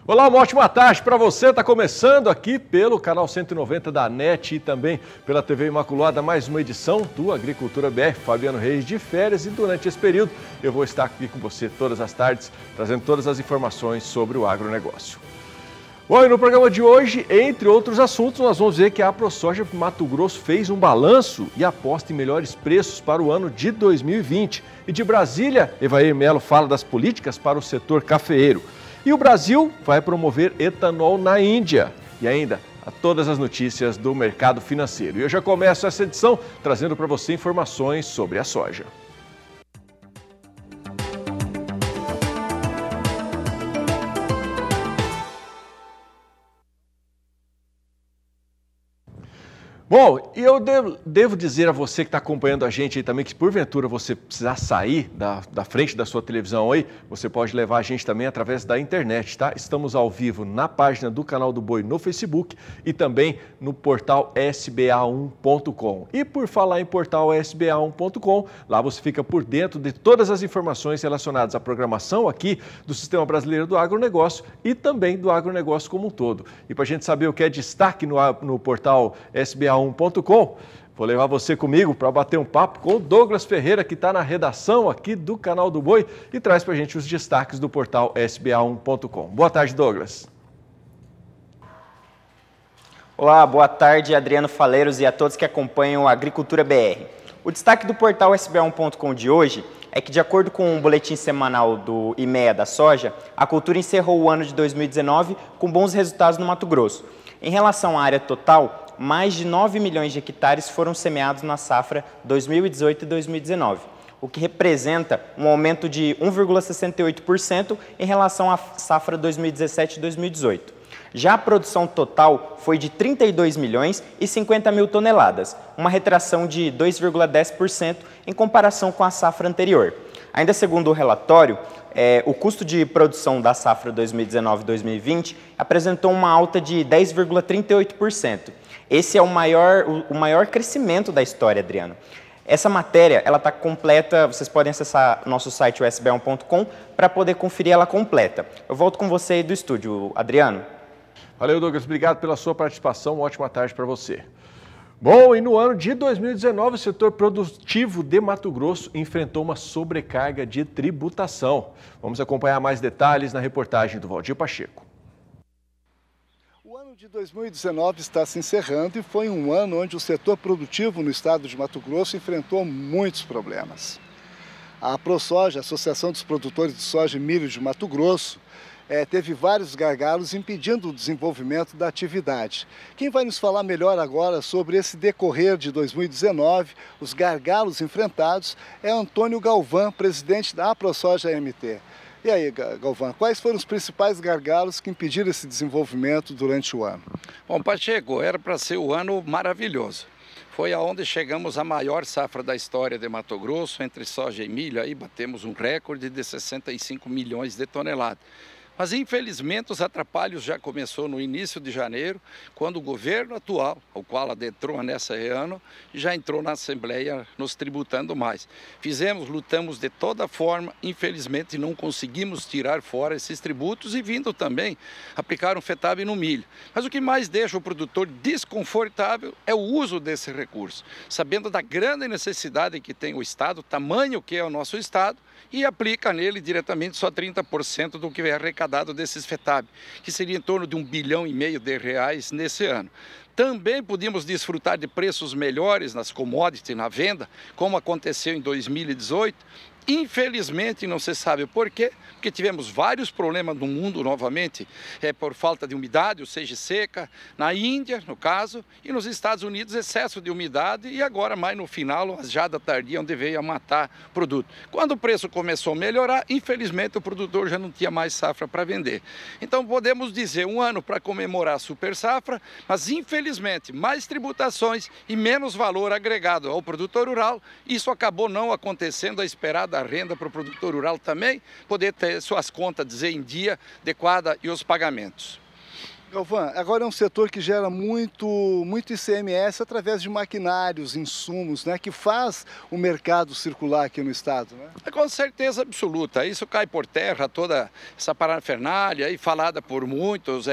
Olá, uma ótima tarde para você. Está começando aqui pelo canal 190 da NET e também pela TV Imaculada mais uma edição do Agricultura BR. Fabiano Reis de férias e durante esse período eu vou estar aqui com você todas as tardes, trazendo todas as informações sobre o agronegócio. Bom, e no programa de hoje, entre outros assuntos, nós vamos ver que a AproSoja Mato Grosso fez um balanço e aposta em melhores preços para o ano de 2020. E de Brasília, Evair Melo fala das políticas para o setor cafeeiro. E o Brasil vai promover etanol na Índia. E ainda, todas as notícias do mercado financeiro. E eu já começo essa edição trazendo para você informações sobre a soja. Bom, e eu devo dizer a você que está acompanhando a gente aí também que, se porventura você precisar sair da frente da sua televisão aí, você pode levar a gente também através da internet, tá? Estamos ao vivo na página do Canal do Boi no Facebook e também no portal sba1.com. E por falar em portal sba1.com, lá você fica por dentro de todas as informações relacionadas à programação aqui do Sistema Brasileiro do Agronegócio e também do agronegócio como um todo. E para a gente saber o que é destaque no portal sba1.com, vou levar você comigo para bater um papo com o Douglas Ferreira, que está na redação aqui do Canal do Boi e traz para a gente os destaques do portal sba1.com. Boa tarde, Douglas. Olá, boa tarde, Adriano Faleiros e a todos que acompanham o Agricultura BR. O destaque do portal sba1.com de hoje é que, de acordo com o boletim semanal do IMEA da soja, a cultura encerrou o ano de 2019 com bons resultados no Mato Grosso. Em relação à área total, mais de 9 milhões de hectares foram semeados na safra 2018 e 2019, o que representa um aumento de 1,68% em relação à safra 2017 e 2018. Já a produção total foi de 32 milhões e 50 mil toneladas, uma retração de 2,10% em comparação com a safra anterior. Ainda segundo o relatório, o custo de produção da safra 2019-2020 apresentou uma alta de 10,38%. Esse é o maior crescimento da história, Adriano. Essa matéria está completa, vocês podem acessar nosso site, o sba1.com, para poder conferir ela completa. Eu volto com você aí do estúdio, Adriano. Valeu, Douglas. Obrigado pela sua participação. Uma ótima tarde para você. Bom, e no ano de 2019, o setor produtivo de Mato Grosso enfrentou uma sobrecarga de tributação. Vamos acompanhar mais detalhes na reportagem do Valdir Pacheco. O ano de 2019 está se encerrando e foi um ano onde o setor produtivo no estado de Mato Grosso enfrentou muitos problemas. A AproSoja, Associação dos Produtores de Soja e Milho de Mato Grosso, teve vários gargalos impedindo o desenvolvimento da atividade. Quem vai nos falar melhor agora sobre esse decorrer de 2019, os gargalos enfrentados, é Antônio Galvão, presidente da AproSoja MT. E aí, Galvão, quais foram os principais gargalos que impediram esse desenvolvimento durante o ano? Bom, Pacheco, era para ser um ano maravilhoso. Foi aonde chegamos à maior safra da história de Mato Grosso, entre soja e milho, aí batemos um recorde de 65 milhões de toneladas. Mas, infelizmente, os atrapalhos já começou no início de janeiro, quando o governo atual, o qual adentrou nesse ano, já entrou na Assembleia nos tributando mais. Lutamos de toda forma, infelizmente não conseguimos tirar fora esses tributos e vindo também aplicar um FETAB no milho. Mas o que mais deixa o produtor desconfortável é o uso desse recurso, sabendo da grande necessidade que tem o Estado, o tamanho que é o nosso Estado, e aplica nele diretamente só 30% do que é arrecadado desses FETAB, que seria em torno de R$1,5 bilhão nesse ano. Também podíamos desfrutar de preços melhores nas commodities, na venda, como aconteceu em 2018. Infelizmente, não se sabe por quê, porque tivemos vários problemas no mundo novamente, por falta de umidade, ou seja, seca, na Índia, no caso, e nos Estados Unidos, excesso de umidade, e agora, mais no final, a geada tardia, onde veio a matar o produto. Quando o preço começou a melhorar, infelizmente, o produtor já não tinha mais safra para vender. Então, podemos dizer, um ano para comemorar a super safra, mas, infelizmente, mais tributações e menos valor agregado ao produtor rural. Isso acabou não acontecendo a esperada renda para o produtor rural também, poder ter suas contas em dia adequada e os pagamentos. Galvão, agora é um setor que gera muito ICMS através de maquinários, insumos, né, que faz o mercado circular aqui no estado, né? Com certeza absoluta. Isso cai por terra, toda essa parafernália aí falada por muitos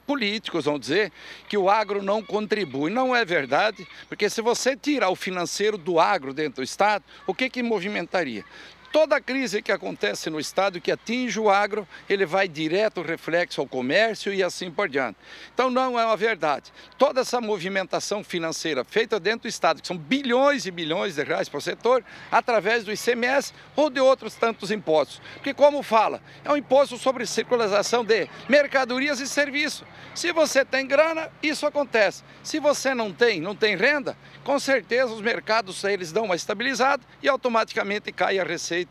políticos, vão dizer, que o agro não contribui. Não é verdade, porque se você tirar o financeiro do agro dentro do estado, o que movimentaria? Toda a crise que acontece no estado que atinge o agro, ele vai direto reflexo ao comércio e assim por diante. Então não é uma verdade. Toda essa movimentação financeira feita dentro do estado, que são bilhões e bilhões de reais por setor, através do ICMS ou de outros tantos impostos. Porque como fala, é um imposto sobre circulação de mercadorias e serviços. Se você tem grana, isso acontece. Se você não tem renda, com certeza os mercados eles dão uma estabilizada e automaticamente cai a receita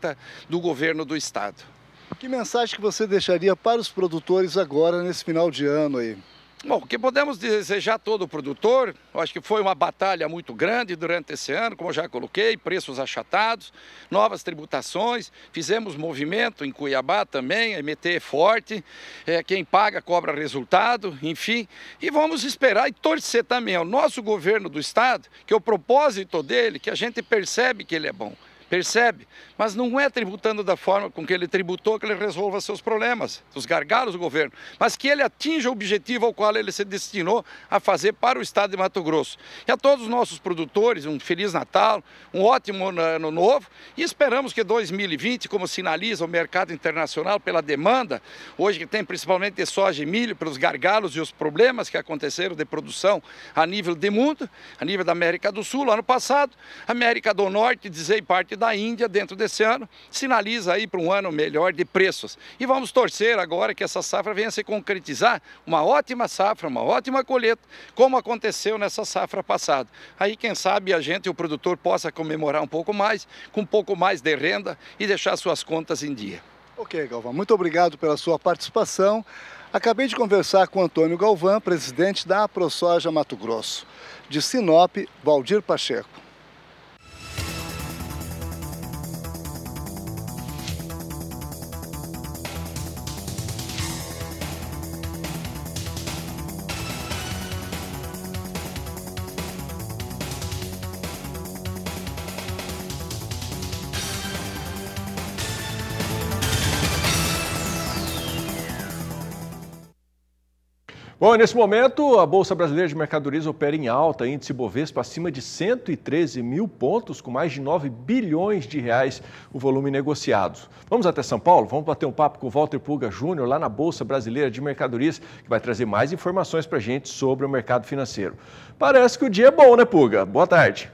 do governo do estado. Que mensagem que você deixaria para os produtores agora, nesse final de ano aí? Bom, o que podemos desejar a todo produtor, eu acho que foi uma batalha muito grande durante esse ano, como eu já coloquei, preços achatados, novas tributações, fizemos movimento em Cuiabá também, MT forte, quem paga cobra resultado, enfim, e vamos esperar e torcer também ao nosso governo do estado, que o propósito dele, que a gente percebe que ele é bom. Percebe? Mas não é tributando da forma com que ele tributou que ele resolva seus problemas, os gargalos do governo, mas que ele atinja o objetivo ao qual ele se destinou a fazer para o estado de Mato Grosso. E a todos os nossos produtores, um Feliz Natal, um ótimo ano novo e esperamos que 2020, como sinaliza o mercado internacional pela demanda, hoje que tem principalmente de soja e milho, pelos gargalos e os problemas que aconteceram de produção a nível de mundo, a nível da América do Sul, ano passado, América do Norte, dizer parte da Índia dentro desse ano, sinaliza aí para um ano melhor de preços. E vamos torcer agora que essa safra venha se concretizar, uma ótima safra, uma ótima colheita, como aconteceu nessa safra passada. Aí quem sabe a gente, o produtor, possa comemorar um pouco mais, com um pouco mais de renda e deixar suas contas em dia. Ok, Galvão, muito obrigado pela sua participação. Acabei de conversar com Antônio Galvão, presidente da AproSoja Mato Grosso. De Sinop, Valdir Pacheco. Bom, nesse momento, a Bolsa Brasileira de Mercadorias opera em alta, índice Bovespa acima de 113 mil pontos, com mais de 9 bilhões de reais o volume negociado. Vamos até São Paulo? Vamos bater um papo com o Walter Pulga Júnior, lá na Bolsa Brasileira de Mercadorias, que vai trazer mais informações para a gente sobre o mercado financeiro. Parece que o dia é bom, né, Pulga? Boa tarde.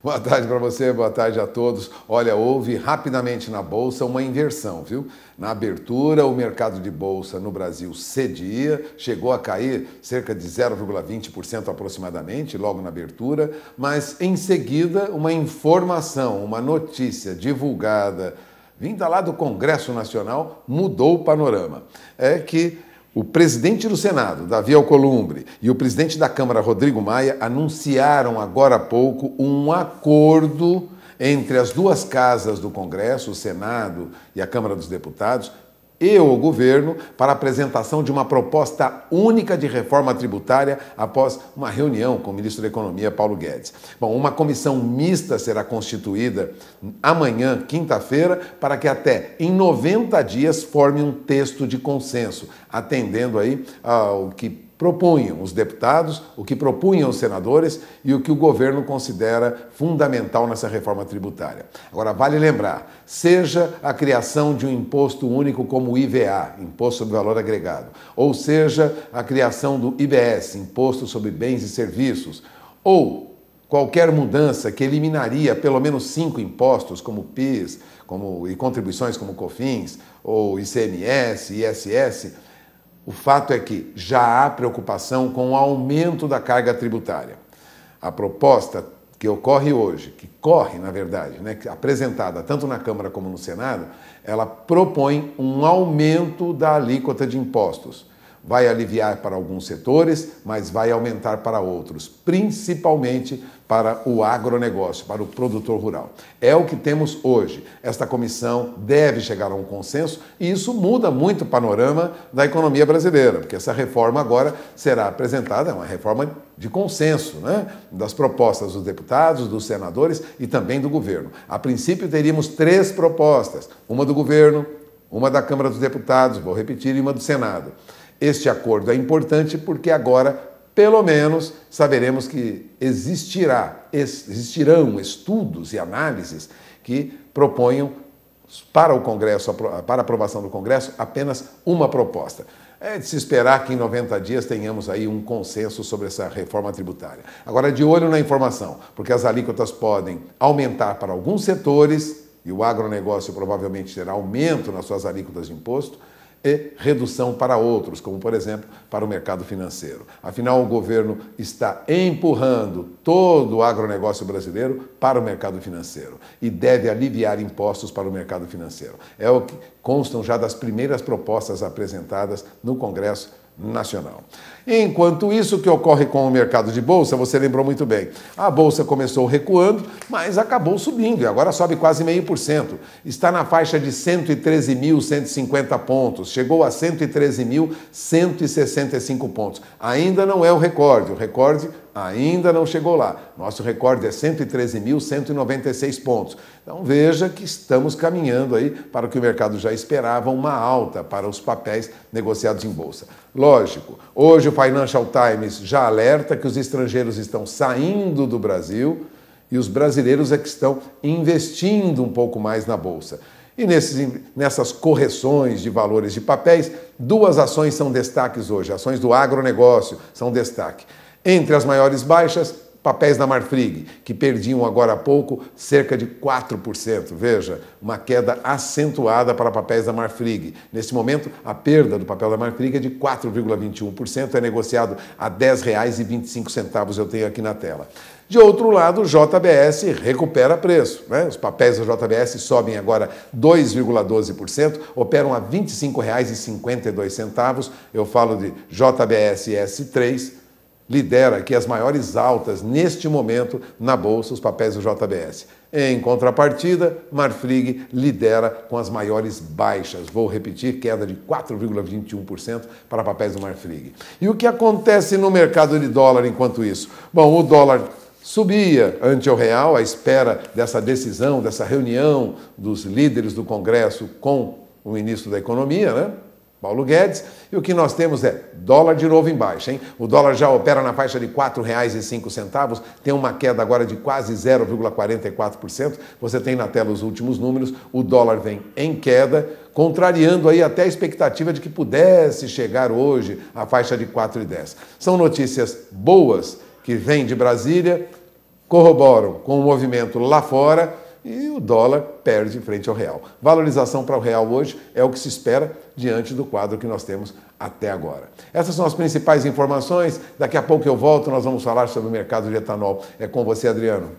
Boa tarde para você, boa tarde a todos. Olha, houve rapidamente na Bolsa uma inversão, viu? Na abertura, o mercado de Bolsa no Brasil cedia, chegou a cair cerca de 0,20% aproximadamente, logo na abertura, mas em seguida uma informação, uma notícia divulgada, vinda lá do Congresso Nacional, mudou o panorama. É que o presidente do Senado, Davi Alcolumbre, e o presidente da Câmara, Rodrigo Maia, anunciaram agora há pouco um acordo entre as duas casas do Congresso, o Senado e a Câmara dos Deputados, e o governo para a apresentação de uma proposta única de reforma tributária após uma reunião com o ministro da Economia, Paulo Guedes. Bom, uma comissão mista será constituída amanhã, quinta-feira, para que até em 90 dias forme um texto de consenso, atendendo aí ao que propunham os deputados, o que propunham os senadores e o que o governo considera fundamental nessa reforma tributária. Agora, vale lembrar, seja a criação de um imposto único como o IVA, Imposto sobre Valor Agregado, ou seja a criação do IBS, Imposto sobre Bens e Serviços, ou qualquer mudança que eliminaria pelo menos 5 impostos, como PIS, e contribuições como COFINS, ou ICMS, ISS, o fato é que já há preocupação com o aumento da carga tributária. A proposta que ocorre hoje, que corre, na verdade, né, apresentada tanto na Câmara como no Senado, ela propõe um aumento da alíquota de impostos. Vai aliviar para alguns setores, mas vai aumentar para outros, principalmente para o agronegócio, para o produtor rural. É o que temos hoje. Esta comissão deve chegar a um consenso e isso muda muito o panorama da economia brasileira, porque essa reforma agora será apresentada, é uma reforma de consenso, né? Das propostas dos deputados, dos senadores e também do governo. A princípio teríamos 3 propostas, uma do governo, uma da Câmara dos Deputados, vou repetir, e uma do Senado. Este acordo é importante porque agora, pelo menos, saberemos que existirão estudos e análises que proponham para o Congresso, para a aprovação do Congresso, apenas uma proposta. É de se esperar que em 90 dias tenhamos aí um consenso sobre essa reforma tributária. Agora, de olho na informação, porque as alíquotas podem aumentar para alguns setores, e o agronegócio provavelmente terá aumento nas suas alíquotas de imposto, e redução para outros, como, por exemplo, para o mercado financeiro. Afinal, o governo está empurrando todo o agronegócio brasileiro para o mercado financeiro e deve aliviar impostos para o mercado financeiro. É o que constam já das primeiras propostas apresentadas no Congresso Nacional. Enquanto isso, o que ocorre com o mercado de bolsa, você lembrou muito bem. A bolsa começou recuando, mas acabou subindo e agora sobe quase 0,5%. Está na faixa de 113.150 pontos, chegou a 113.165 pontos. Ainda não é o recorde ainda não chegou lá. Nosso recorde é 113.196 pontos. Então veja que estamos caminhando aí para o que o mercado já esperava, uma alta para os papéis negociados em bolsa. Lógico, hoje o Financial Times já alerta que os estrangeiros estão saindo do Brasil e os brasileiros é que estão investindo um pouco mais na bolsa. E nessas correções de valores de papéis, 2 ações são destaques hoje, ações do agronegócio são destaque. Entre as maiores baixas, papéis da Marfrig, que perdiam agora há pouco cerca de 4%. Veja, uma queda acentuada para papéis da Marfrig. Nesse momento, a perda do papel da Marfrig é de 4,21%, é negociado a R$ 10,25, eu tenho aqui na tela. De outro lado, o JBS recupera preço, né? Os papéis do JBS sobem agora 2,12%, operam a R$ 25,52. Eu falo de JBS S3, lidera aqui as maiores altas neste momento na bolsa, os papéis do JBS. Em contrapartida, Marfrig lidera com as maiores baixas. Vou repetir, queda de 4,21% para papéis do Marfrig. E o que acontece no mercado de dólar enquanto isso? Bom, o dólar subia ante o real à espera dessa decisão, dessa reunião dos líderes do Congresso com o ministro da Economia, né? Paulo Guedes, e o que nós temos é dólar de novo em baixa, hein? O dólar já opera na faixa de R$ 4,05, tem uma queda agora de quase 0,44%. Você tem na tela os últimos números, o dólar vem em queda, contrariando aí até a expectativa de que pudesse chegar hoje à faixa de 4,10. São notícias boas que vêm de Brasília, corroboram com o movimento lá fora, e o dólar perde frente ao real. Valorização para o real hoje é o que se espera diante do quadro que nós temos até agora. Essas são as principais informações. Daqui a pouco eu volto, nós vamos falar sobre o mercado de etanol. É com você, Adriano.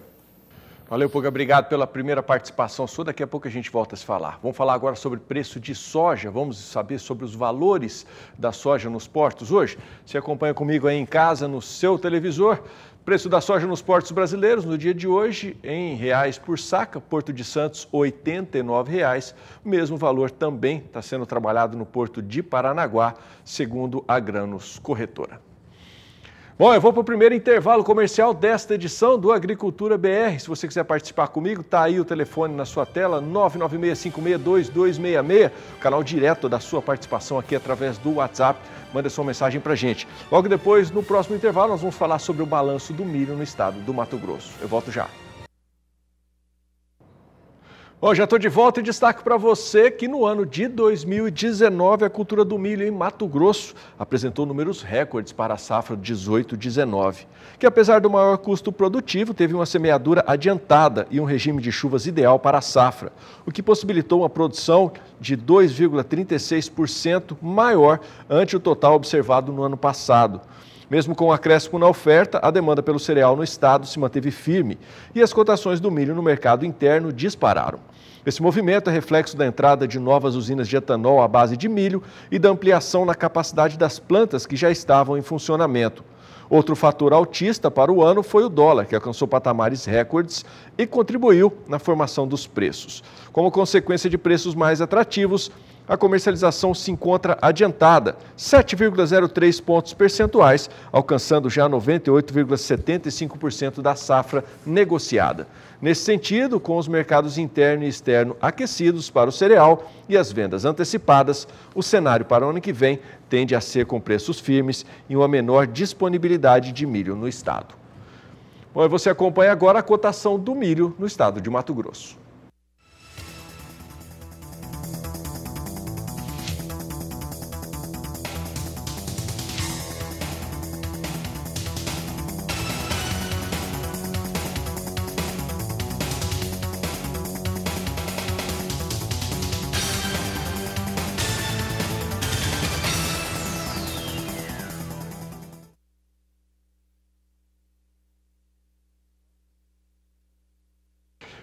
Valeu, Puga. Obrigado pela primeira participação sua. Daqui a pouco a gente volta a se falar. Vamos falar agora sobre preço de soja. Vamos saber sobre os valores da soja nos portos hoje. Você acompanha comigo aí em casa, no seu televisor. Preço da soja nos portos brasileiros no dia de hoje em reais por saca. Porto de Santos, R$ 89,00. O mesmo valor também está sendo trabalhado no Porto de Paranaguá, segundo a Granos Corretora. Bom, eu vou para o primeiro intervalo comercial desta edição do Agricultura BR. Se você quiser participar comigo, está aí o telefone na sua tela, 996562266, canal direto da sua participação aqui através do WhatsApp. Manda sua mensagem para a gente. Logo depois, no próximo intervalo, nós vamos falar sobre o balanço do milho no estado do Mato Grosso. Eu volto já. Bom, já estou de volta e destaco para você que no ano de 2019 a cultura do milho em Mato Grosso apresentou números recordes para a safra 18-19, que apesar do maior custo produtivo teve uma semeadura adiantada e um regime de chuvas ideal para a safra, o que possibilitou uma produção de 2,36% maior ante o total observado no ano passado. Mesmo com o acréscimo na oferta, a demanda pelo cereal no estado se manteve firme e as cotações do milho no mercado interno dispararam. Esse movimento é reflexo da entrada de novas usinas de etanol à base de milho e da ampliação na capacidade das plantas que já estavam em funcionamento. Outro fator altista para o ano foi o dólar, que alcançou patamares recordes e contribuiu na formação dos preços. Como consequência de preços mais atrativos, a comercialização se encontra adiantada, 7,03 pontos percentuais, alcançando já 98,75% da safra negociada. Nesse sentido, com os mercados interno e externo aquecidos para o cereal e as vendas antecipadas, o cenário para o ano que vem tende a ser com preços firmes e uma menor disponibilidade de milho no estado. Bom, e você acompanha agora a cotação do milho no estado de Mato Grosso.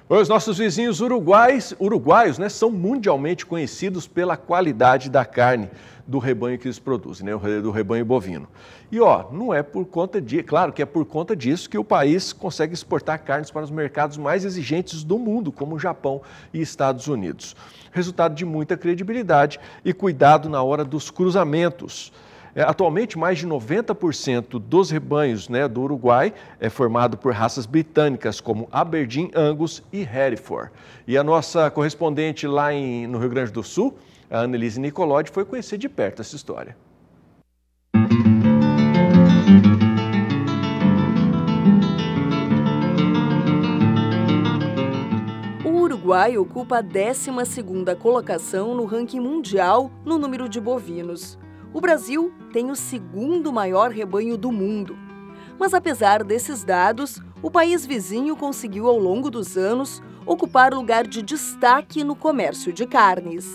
Os nossos vizinhos uruguaios, né, são mundialmente conhecidos pela qualidade da carne do rebanho que eles produzem, né, do rebanho bovino. E não é por conta claro que é por conta disso que o país consegue exportar carnes para os mercados mais exigentes do mundo, como o Japão e Estados Unidos. Resultado de muita credibilidade e cuidado na hora dos cruzamentos. Atualmente, mais de 90% dos rebanhos, né, do Uruguai é formado por raças britânicas como Aberdeen, Angus e Hereford. E a nossa correspondente lá no Rio Grande do Sul, a Annelise Nicolodi, foi conhecer de perto essa história. O Uruguai ocupa a 12ª colocação no ranking mundial no número de bovinos. O Brasil tem o 2º maior rebanho do mundo. Mas apesar desses dados, o país vizinho conseguiu ao longo dos anos ocupar lugar de destaque no comércio de carnes.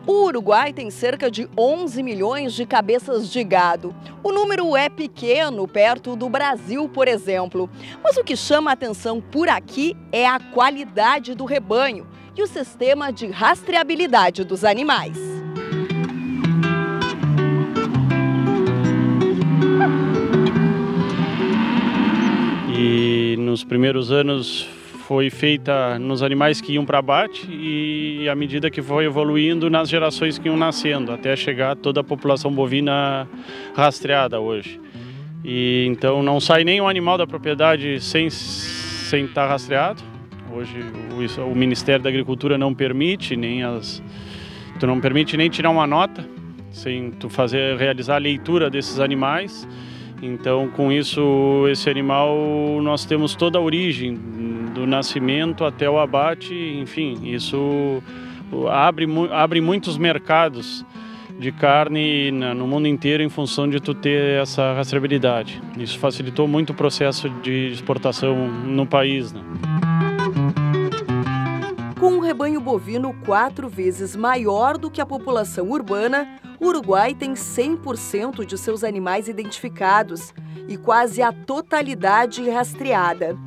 O Uruguai tem cerca de 11 milhões de cabeças de gado. O número é pequeno perto do Brasil, por exemplo. Mas o que chama a atenção por aqui é a qualidade do rebanho e o sistema de rastreabilidade dos animais. E nos primeiros anos foi feita nos animais que iam para abate e à medida que foi evoluindo nas gerações que iam nascendo, até chegar toda a população bovina rastreada hoje. E então não sai nenhum animal da propriedade sem estar rastreado. Hoje o Ministério da Agricultura não permite tu não permite nem tirar uma nota sem tu realizar a leitura desses animais. Então, com isso, esse animal nós temos toda a origem do nascimento até o abate. Enfim, isso abre muitos mercados de carne no mundo inteiro em função de tu ter essa rastreabilidade. Isso facilitou muito o processo de exportação no país, né? Com um rebanho bovino 4 vezes maior do que a população urbana, o Uruguai tem 100% de seus animais identificados e quase a totalidade rastreada.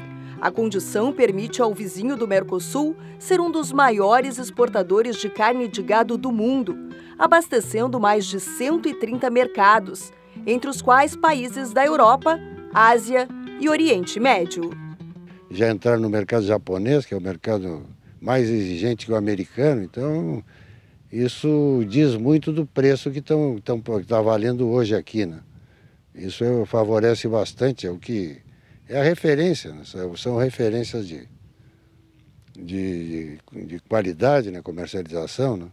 A condição permite ao vizinho do Mercosul ser um dos maiores exportadores de carne de gado do mundo, abastecendo mais de 130 mercados, entre os quais países da Europa, Ásia e Oriente Médio. Já entraram no mercado japonês, que é o mercado mais exigente que o americano, então isso diz muito do preço que está valendo hoje aqui, né? Isso favorece bastante, é o que é a referência, né? São referências de qualidade na comercialização, né?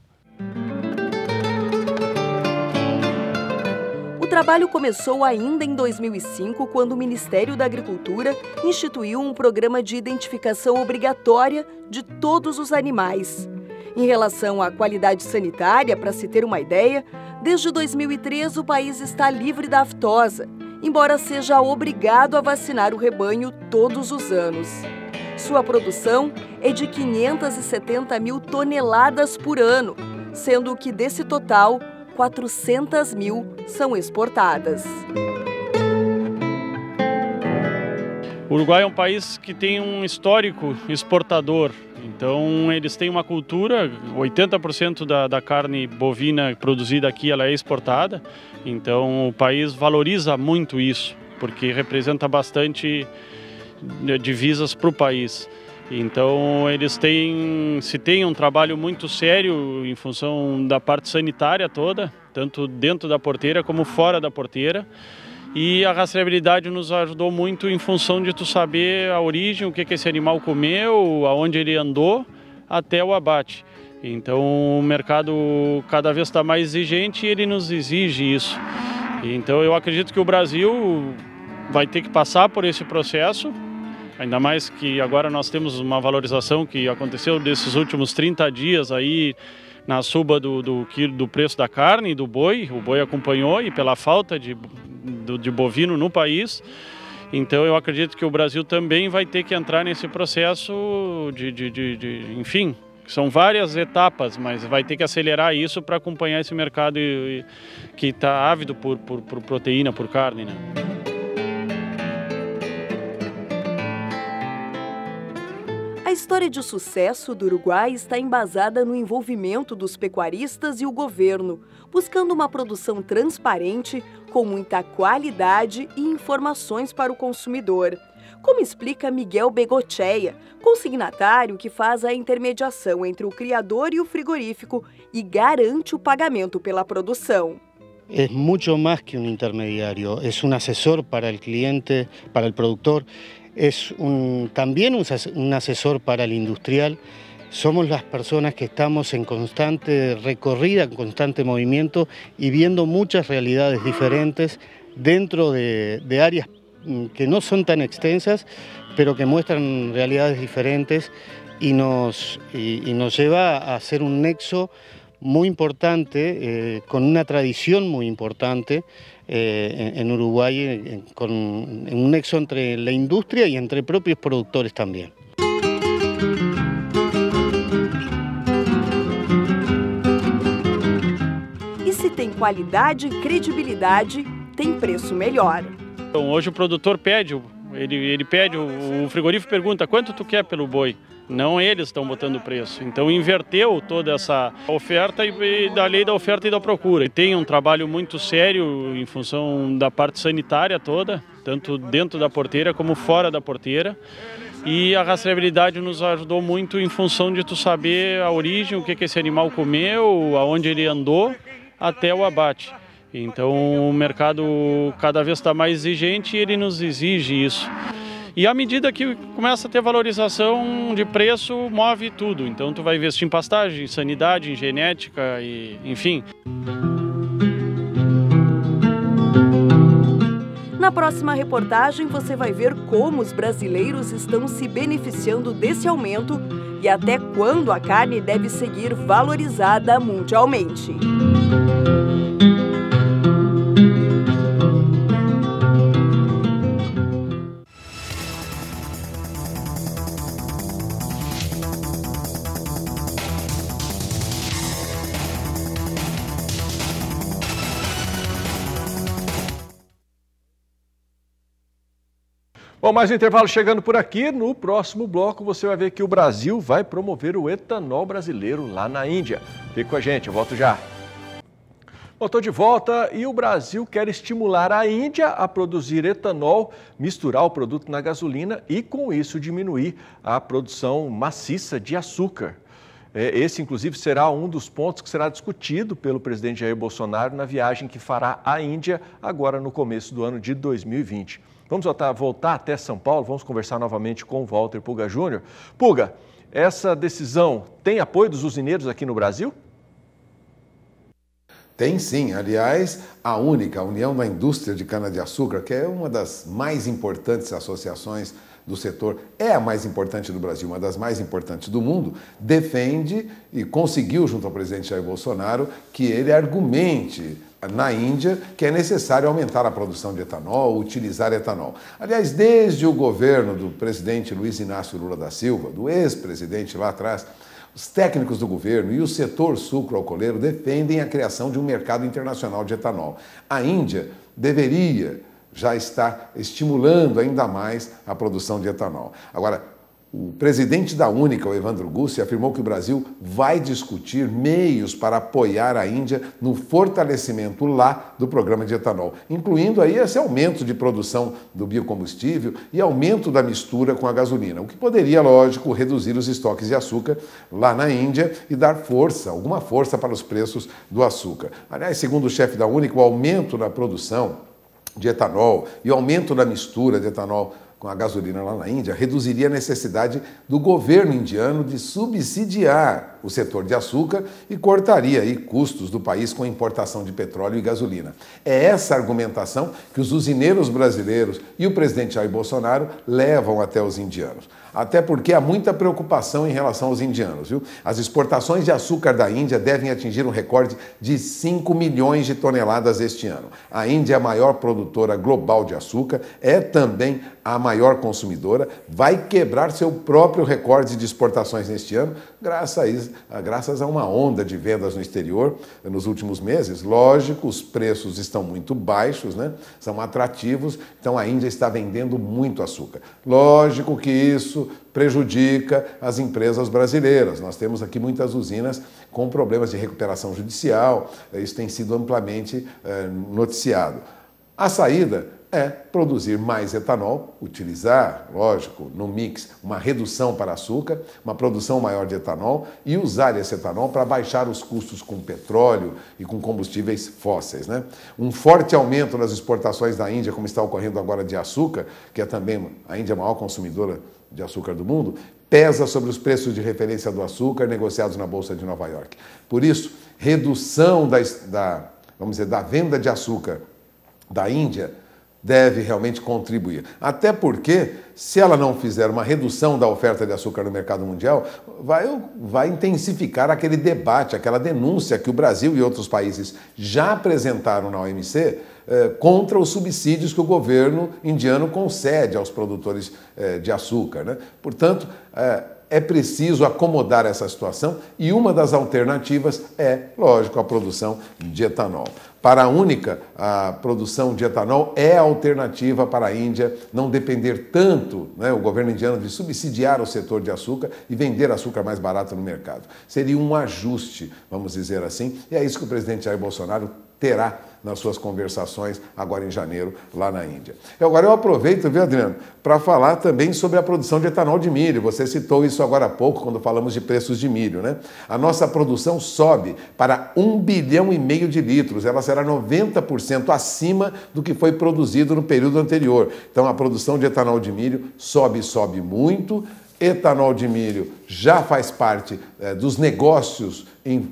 O trabalho começou ainda em 2005, quando o Ministério da Agricultura instituiu um programa de identificação obrigatória de todos os animais. Em relação à qualidade sanitária, para se ter uma ideia, desde 2003 o país está livre da aftosa, embora seja obrigado a vacinar o rebanho todos os anos. Sua produção é de 570 mil toneladas por ano, sendo que desse total, 400 mil são exportadas. O Uruguai é um país que tem um histórico exportador, então eles têm uma cultura, 80% da carne bovina produzida aqui ela é exportada, então o país valoriza muito isso, porque representa bastante divisas para o país. Então eles têm um trabalho muito sério em função da parte sanitária toda, tanto dentro da porteira como fora da porteira. E a rastreabilidade nos ajudou muito em função de tu saber a origem, o que esse animal comeu, aonde ele andou, até o abate. Então o mercado cada vez está mais exigente e ele nos exige isso. Então eu acredito que o Brasil vai ter que passar por esse processo, ainda mais que agora nós temos uma valorização que aconteceu desses últimos 30 dias aí, na suba do preço da carne e do boi. O boi acompanhou e pela falta de bovino no país. Então eu acredito que o Brasil também vai ter que entrar nesse processo enfim, são várias etapas, mas vai ter que acelerar isso para acompanhar esse mercado que está ávido por proteína, por carne, né? A história de sucesso do Uruguai está embasada no envolvimento dos pecuaristas e o governo, buscando uma produção transparente, com muita qualidade e informações para o consumidor. Como explica Miguel Begocheia, consignatário que faz a intermediação entre o criador e o frigorífico e garante o pagamento pela produção. Es mucho más que un intermediario, es un asesor para el cliente, para el productor. Es también un asesor para el industrial. Somos las personas que estamos en constante recorrida, en constante movimiento y viendo muchas realidades diferentes dentro de áreas que no son tan extensas, pero que muestran realidades diferentes y nos lleva a hacer un nexo muy importante, con una tradición muy importante, en Uruguay, con un nexo entre la industria y entre propios productores también. E se tem qualidade e credibilidade, tem preço melhor. Então, hoje o produtor pede, ele pede, o frigorífico pergunta quanto tu quer pelo boi. Não eles estão botando o preço. Então inverteu toda essa oferta e da lei da oferta e da procura. Tem um trabalho muito sério em função da parte sanitária toda, tanto dentro da porteira como fora da porteira. E a rastreabilidade nos ajudou muito em função de tu saber a origem, o que esse animal comeu, aonde ele andou, até o abate. Então o mercado cada vez está mais exigente e ele nos exige isso. E à medida que começa a ter valorização de preço, move tudo. Então tu vai investir em pastagem, em sanidade, em genética, e enfim. Na próxima reportagem você vai ver como os brasileiros estão se beneficiando desse aumento e até quando a carne deve seguir valorizada mundialmente. Bom, mais um intervalo chegando por aqui. No próximo bloco você vai ver que o Brasil vai promover o etanol brasileiro lá na Índia. Fique com a gente, eu volto já. Bom, estou de volta e o Brasil quer estimular a Índia a produzir etanol, misturar o produto na gasolina e com isso diminuir a produção maciça de açúcar. Esse, inclusive, será um dos pontos que será discutido pelo presidente Jair Bolsonaro na viagem que fará à Índia agora no começo do ano de 2020. Vamos voltar até São Paulo, vamos conversar novamente com o Walter Puga Júnior. Puga, essa decisão tem apoio dos usineiros aqui no Brasil? Tem sim, aliás, a única, a União da Indústria de Cana-de-Açúcar, que é uma das mais importantes associações do setor, é a mais importante do Brasil, uma das mais importantes do mundo, defende e conseguiu, junto ao presidente Jair Bolsonaro, que ele argumente na Índia que é necessário aumentar a produção de etanol, utilizar etanol. Aliás, desde o governo do presidente Luiz Inácio Lula da Silva, do ex-presidente lá atrás, Os técnicos do governo e o setor sucroalcooleiro defendem a criação de um mercado internacional de etanol. A Índia deveria já estar estimulando ainda mais a produção de etanol. Agora, o presidente da Única, o Evandro Gussi, afirmou que o Brasil vai discutir meios para apoiar a Índia no fortalecimento lá do programa de etanol, incluindo aí esse aumento de produção do biocombustível e aumento da mistura com a gasolina, o que poderia, lógico, reduzir os estoques de açúcar lá na Índia e dar força, alguma força para os preços do açúcar. Aliás, segundo o chefe da Única, o aumento na produção de etanol e o aumento da mistura de etanol com a gasolina lá na Índia, reduziria a necessidade do governo indiano de subsidiar o setor de açúcar e cortaria aí custos do país com a importação de petróleo e gasolina. É essa argumentação que os usineiros brasileiros e o presidente Jair Bolsonaro levam até os indianos. Até porque há muita preocupação em relação aos indianos, viu? As exportações de açúcar da Índia devem atingir um recorde de 5 milhões de toneladas este ano. A Índia é a maior produtora global de açúcar, é também a maior consumidora, vai quebrar seu próprio recorde de exportações neste ano, graças a uma onda de vendas no exterior nos últimos meses. Lógico, os preços estão muito baixos, né? São atrativos, então a Índia está vendendo muito açúcar. Lógico que isso prejudica as empresas brasileiras. Nós temos aqui muitas usinas com problemas de recuperação judicial, isso tem sido amplamente noticiado. A saída é produzir mais etanol, utilizar, lógico, no mix, uma redução para açúcar, uma produção maior de etanol e usar esse etanol para baixar os custos com petróleo e com combustíveis fósseis, né? Um forte aumento nas exportações da Índia, como está ocorrendo agora de açúcar, que é também a Índia a maior consumidora de açúcar do mundo, pesa sobre os preços de referência do açúcar negociados na Bolsa de Nova York. Por isso, redução da venda de açúcar da Índia deve realmente contribuir. Até porque, se ela não fizer uma redução da oferta de açúcar no mercado mundial, vai intensificar aquele debate, aquela denúncia que o Brasil e outros países já apresentaram na OMC contra os subsídios que o governo indiano concede aos produtores de açúcar, né? Portanto, é preciso acomodar essa situação e uma das alternativas é, lógico, a produção de etanol. Para a Única, a produção de etanol é a alternativa para a Índia não depender tanto, né, o governo indiano, de subsidiar o setor de açúcar e vender açúcar mais barato no mercado. Seria um ajuste, vamos dizer assim, e é isso que o presidente Jair Bolsonaro terá nas suas conversações agora em janeiro lá na Índia. Agora eu aproveito, viu, Adriano, para falar também sobre a produção de etanol de milho. Você citou isso agora há pouco quando falamos de preços de milho, né? A nossa produção sobe para 1,5 bilhão de litros. Ela será 90% acima do que foi produzido no período anterior. Então a produção de etanol de milho sobe muito. Etanol de milho já faz parte dos negócios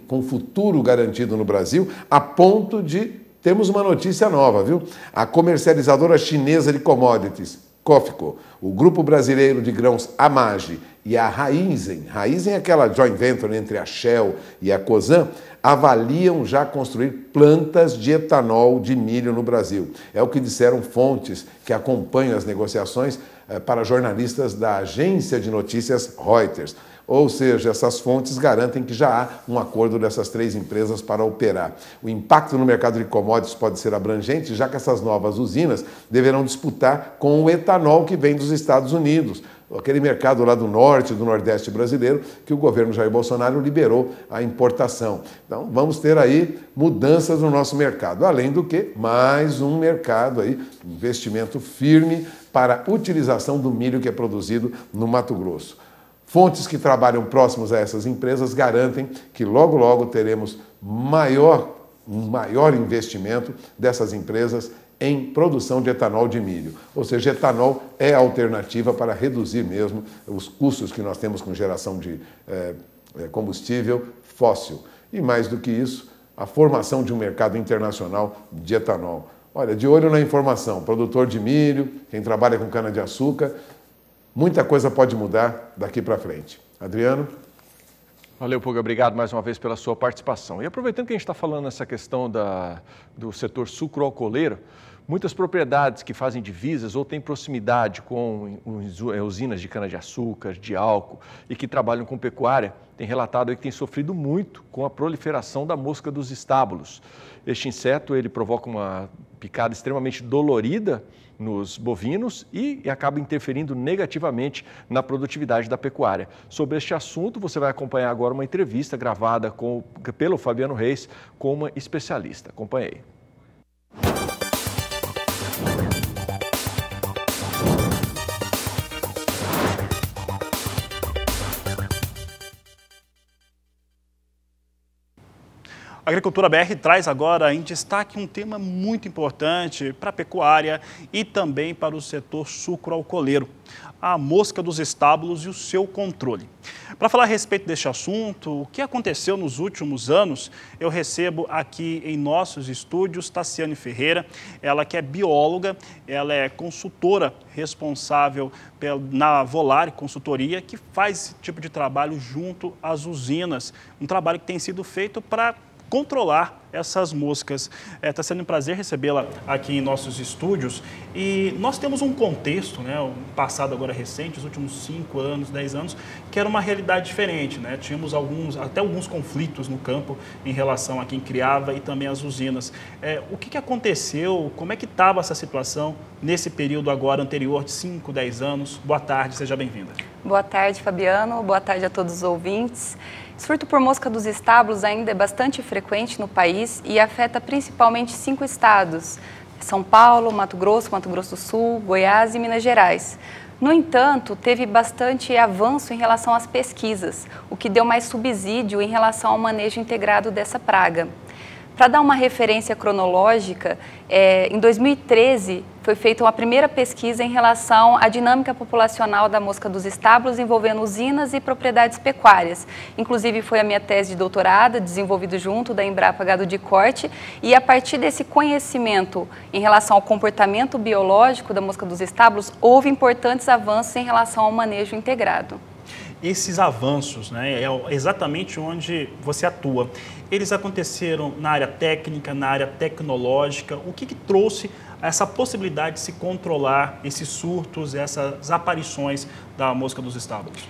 com futuro garantido no Brasil, a ponto de termos uma notícia nova, viu? A comercializadora chinesa de commodities, COFCO, o grupo brasileiro de grãos AMAGGI e a Raízen é aquela joint venture entre a Shell e a Cosan, avaliam já construir plantas de etanol de milho no Brasil. É o que disseram fontes que acompanham as negociações para jornalistas da agência de notícias Reuters. Ou seja, essas fontes garantem que já há um acordo dessas 3 empresas para operar. O impacto no mercado de commodities pode ser abrangente, já que essas novas usinas deverão disputar com o etanol que vem dos Estados Unidos, aquele mercado lá do norte, do nordeste brasileiro, que o governo Jair Bolsonaro liberou a importação. Então, vamos ter aí mudanças no nosso mercado. Além do que, mais um mercado aí, investimento firme para a utilização do milho que é produzido no Mato Grosso. Fontes que trabalham próximos a essas empresas garantem que logo, logo teremos um maior investimento dessas empresas em produção de etanol de milho. Ou seja, etanol é a alternativa para reduzir mesmo os custos que nós temos com geração de combustível fóssil. E mais do que isso, a formação de um mercado internacional de etanol. Olha, de olho na informação, produtor de milho, quem trabalha com cana-de-açúcar, muita coisa pode mudar daqui para frente. Adriano? Valeu, Puga. Obrigado mais uma vez pela sua participação. E aproveitando que a gente está falando nessa questão do setor sucroalcooleiro, Muitas propriedades que fazem divisas ou têm proximidade com usinas de cana-de-açúcar, de álcool e que trabalham com pecuária, têm relatado aí que têm sofrido muito com a proliferação da mosca dos estábulos. Este inseto ele provoca uma picada extremamente dolorida nos bovinos e acaba interferindo negativamente na produtividade da pecuária. Sobre este assunto, você vai acompanhar agora uma entrevista gravada pelo Fabiano Reis com uma especialista. Acompanhe aí. A Agricultura BR traz agora em destaque um tema muito importante para a pecuária e também para o setor sucroalcooleiro, a mosca dos estábulos e o seu controle. Para falar a respeito deste assunto, o que aconteceu nos últimos anos, eu recebo aqui em nossos estúdios Tassiane Ferreira, ela que é bióloga, ela é consultora responsável na Volare Consultoria, que faz esse tipo de trabalho junto às usinas, um trabalho que tem sido feito para controlar essas moscas. Está sendo um prazer recebê-la aqui em nossos estúdios e nós temos um contexto, né, um passado agora recente, os últimos 5 anos, 10 anos, que era uma realidade diferente, né? Tínhamos até alguns conflitos no campo em relação a quem criava e também as usinas. O que aconteceu? Como é que estava essa situação nesse período agora anterior de 5, 10 anos? Boa tarde, seja bem-vinda. Boa tarde, Fabiano. Boa tarde a todos os ouvintes. Surto por mosca dos estábulos ainda é bastante frequente no país e afeta principalmente 5 estados: São Paulo, Mato Grosso do Sul, Goiás e Minas Gerais. No entanto, teve bastante avanço em relação às pesquisas, o que deu mais subsídio em relação ao manejo integrado dessa praga. Para dar uma referência cronológica, em 2013 foi feita uma primeira pesquisa em relação à dinâmica populacional da mosca dos estábulos envolvendo usinas e propriedades pecuárias. Inclusive foi a minha tese de doutorado, desenvolvida junto da Embrapa Gado de Corte, e a partir desse conhecimento em relação ao comportamento biológico da mosca dos estábulos, houve importantes avanços em relação ao manejo integrado. Esses avanços, né, é exatamente onde você atua. Eles aconteceram na área técnica, na área tecnológica. O que trouxe essa possibilidade de se controlar esses surtos, essas aparições da mosca dos estábulos?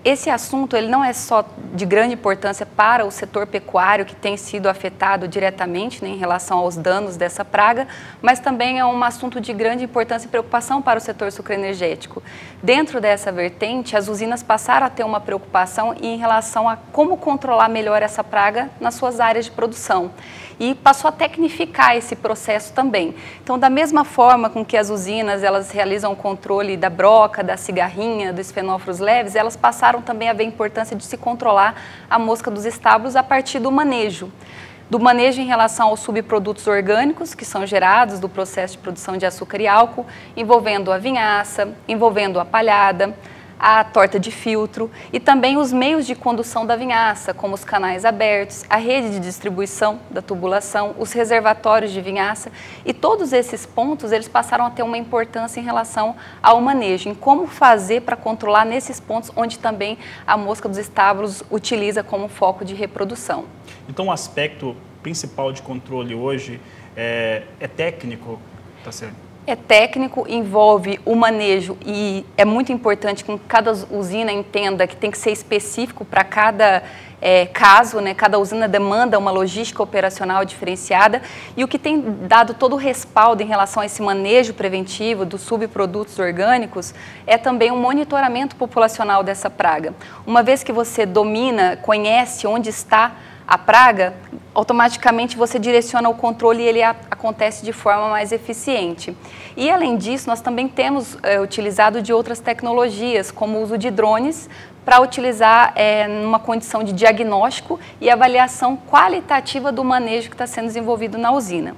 Esse assunto ele não é só de grande importância para o setor pecuário, que tem sido afetado diretamente, né, em relação aos danos dessa praga, mas também é um assunto de grande importância e preocupação para o setor sucroenergético. Dentro dessa vertente, as usinas passaram a ter uma preocupação em relação a como controlar melhor essa praga nas suas áreas de produção. E passou a tecnificar esse processo também. Então, da mesma forma com que as usinas elas realizam o controle da broca, da cigarrinha, dos fenóforos leves, elas passaram também a ver a importância de se controlar a mosca dos estábulos a partir do manejo. Do manejo em relação aos subprodutos orgânicos que são gerados do processo de produção de açúcar e álcool, envolvendo a vinhaça, envolvendo a palhada, a torta de filtro e também os meios de condução da vinhaça, como os canais abertos, a rede de distribuição da tubulação, os reservatórios de vinhaça, e todos esses pontos eles passaram a ter uma importância em relação ao manejo, em como fazer para controlar nesses pontos onde também a mosca dos estábulos utiliza como foco de reprodução. Então o aspecto principal de controle hoje é técnico, tá certo? É técnico, envolve o manejo e é muito importante que cada usina entenda que tem que ser específico para cada caso, né? Cada usina demanda uma logística operacional diferenciada e o que tem dado todo o respaldo em relação a esse manejo preventivo dos subprodutos orgânicos é também um monitoramento populacional dessa praga. Uma vez que você domina, conhece onde está a praga, automaticamente você direciona o controle e ele acontece de forma mais eficiente. E além disso, nós também temos utilizado de outras tecnologias, como o uso de drones, para utilizar numa condição de diagnóstico e avaliação qualitativa do manejo que está sendo desenvolvido na usina.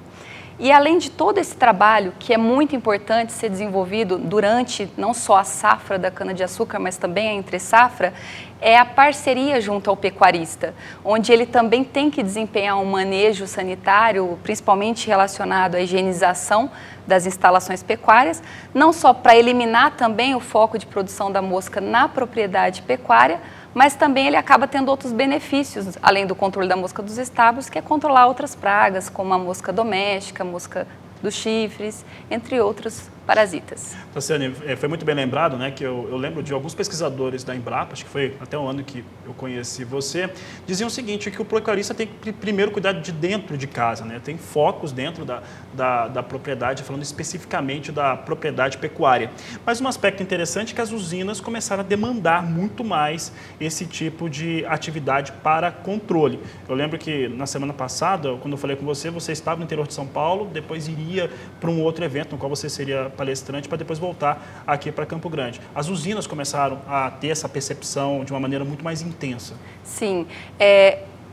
E além de todo esse trabalho, que é muito importante ser desenvolvido durante não só a safra da cana-de-açúcar, mas também a entre-safra, é a parceria junto ao pecuarista, onde ele também tem que desempenhar um manejo sanitário, principalmente relacionado à higienização das instalações pecuárias, não só para eliminar também o foco de produção da mosca na propriedade pecuária, mas também ele acaba tendo outros benefícios, além do controle da mosca dos estábulos, que é controlar outras pragas, como a mosca doméstica, a mosca dos chifres, entre outros parasitas. Tassiane, foi muito bem lembrado, né, que eu lembro de alguns pesquisadores da Embrapa, acho que foi até o ano que eu conheci você, diziam o seguinte, que o pecuarista tem que primeiro cuidar de dentro de casa, né, tem focos dentro da propriedade, falando especificamente da propriedade pecuária. Mas um aspecto interessante é que as usinas começaram a demandar muito mais esse tipo de atividade para controle. Eu lembro que na semana passada, quando eu falei com você, você estava no interior de São Paulo, depois iria para um outro evento no qual você seria palestrante para depois voltar aqui para Campo Grande. As usinas começaram a ter essa percepção de uma maneira muito mais intensa. Sim,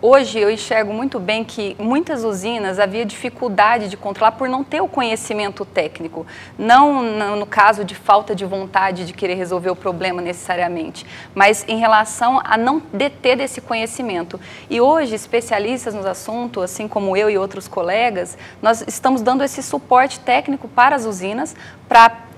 hoje eu enxergo muito bem que muitas usinas havia dificuldade de controlar por não ter o conhecimento técnico, não no caso de falta de vontade de querer resolver o problema necessariamente, mas em relação a não deter desse conhecimento. E hoje, especialistas no assunto, assim como eu e outros colegas, nós estamos dando esse suporte técnico para as usinas para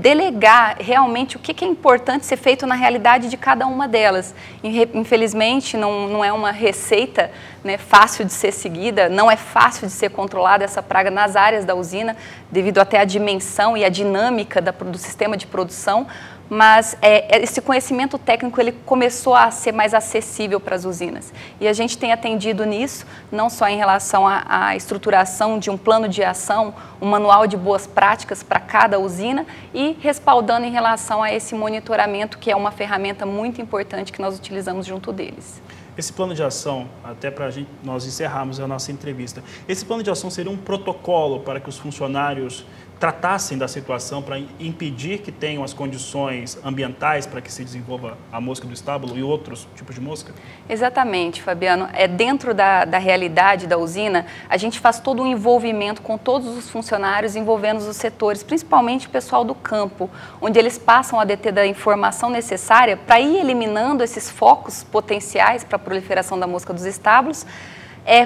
delegar realmente o que é importante ser feito na realidade de cada uma delas. Infelizmente, não é uma receita, né, fácil de ser seguida, não é fácil de ser controlada essa praga nas áreas da usina, devido até à dimensão e à dinâmica do sistema de produção, mas esse conhecimento técnico ele começou a ser mais acessível para as usinas. E a gente tem atendido nisso, não só em relação à estruturação de um plano de ação, um manual de boas práticas para cada usina e respaldando em relação a esse monitoramento, que é uma ferramenta muito importante que nós utilizamos junto deles. Esse plano de ação, até para nós encerrarmos a nossa entrevista, esse plano de ação seria um protocolo para que os funcionários tratassem da situação para impedir que tenham as condições ambientais para que se desenvolva a mosca do estábulo e outros tipos de mosca? Exatamente, Fabiano. Dentro da realidade da usina, a gente faz todo um envolvimento com todos os funcionários envolvendo os setores, principalmente o pessoal do campo, onde eles passam a deter da informação necessária para ir eliminando esses focos potenciais para a proliferação da mosca dos estábulos,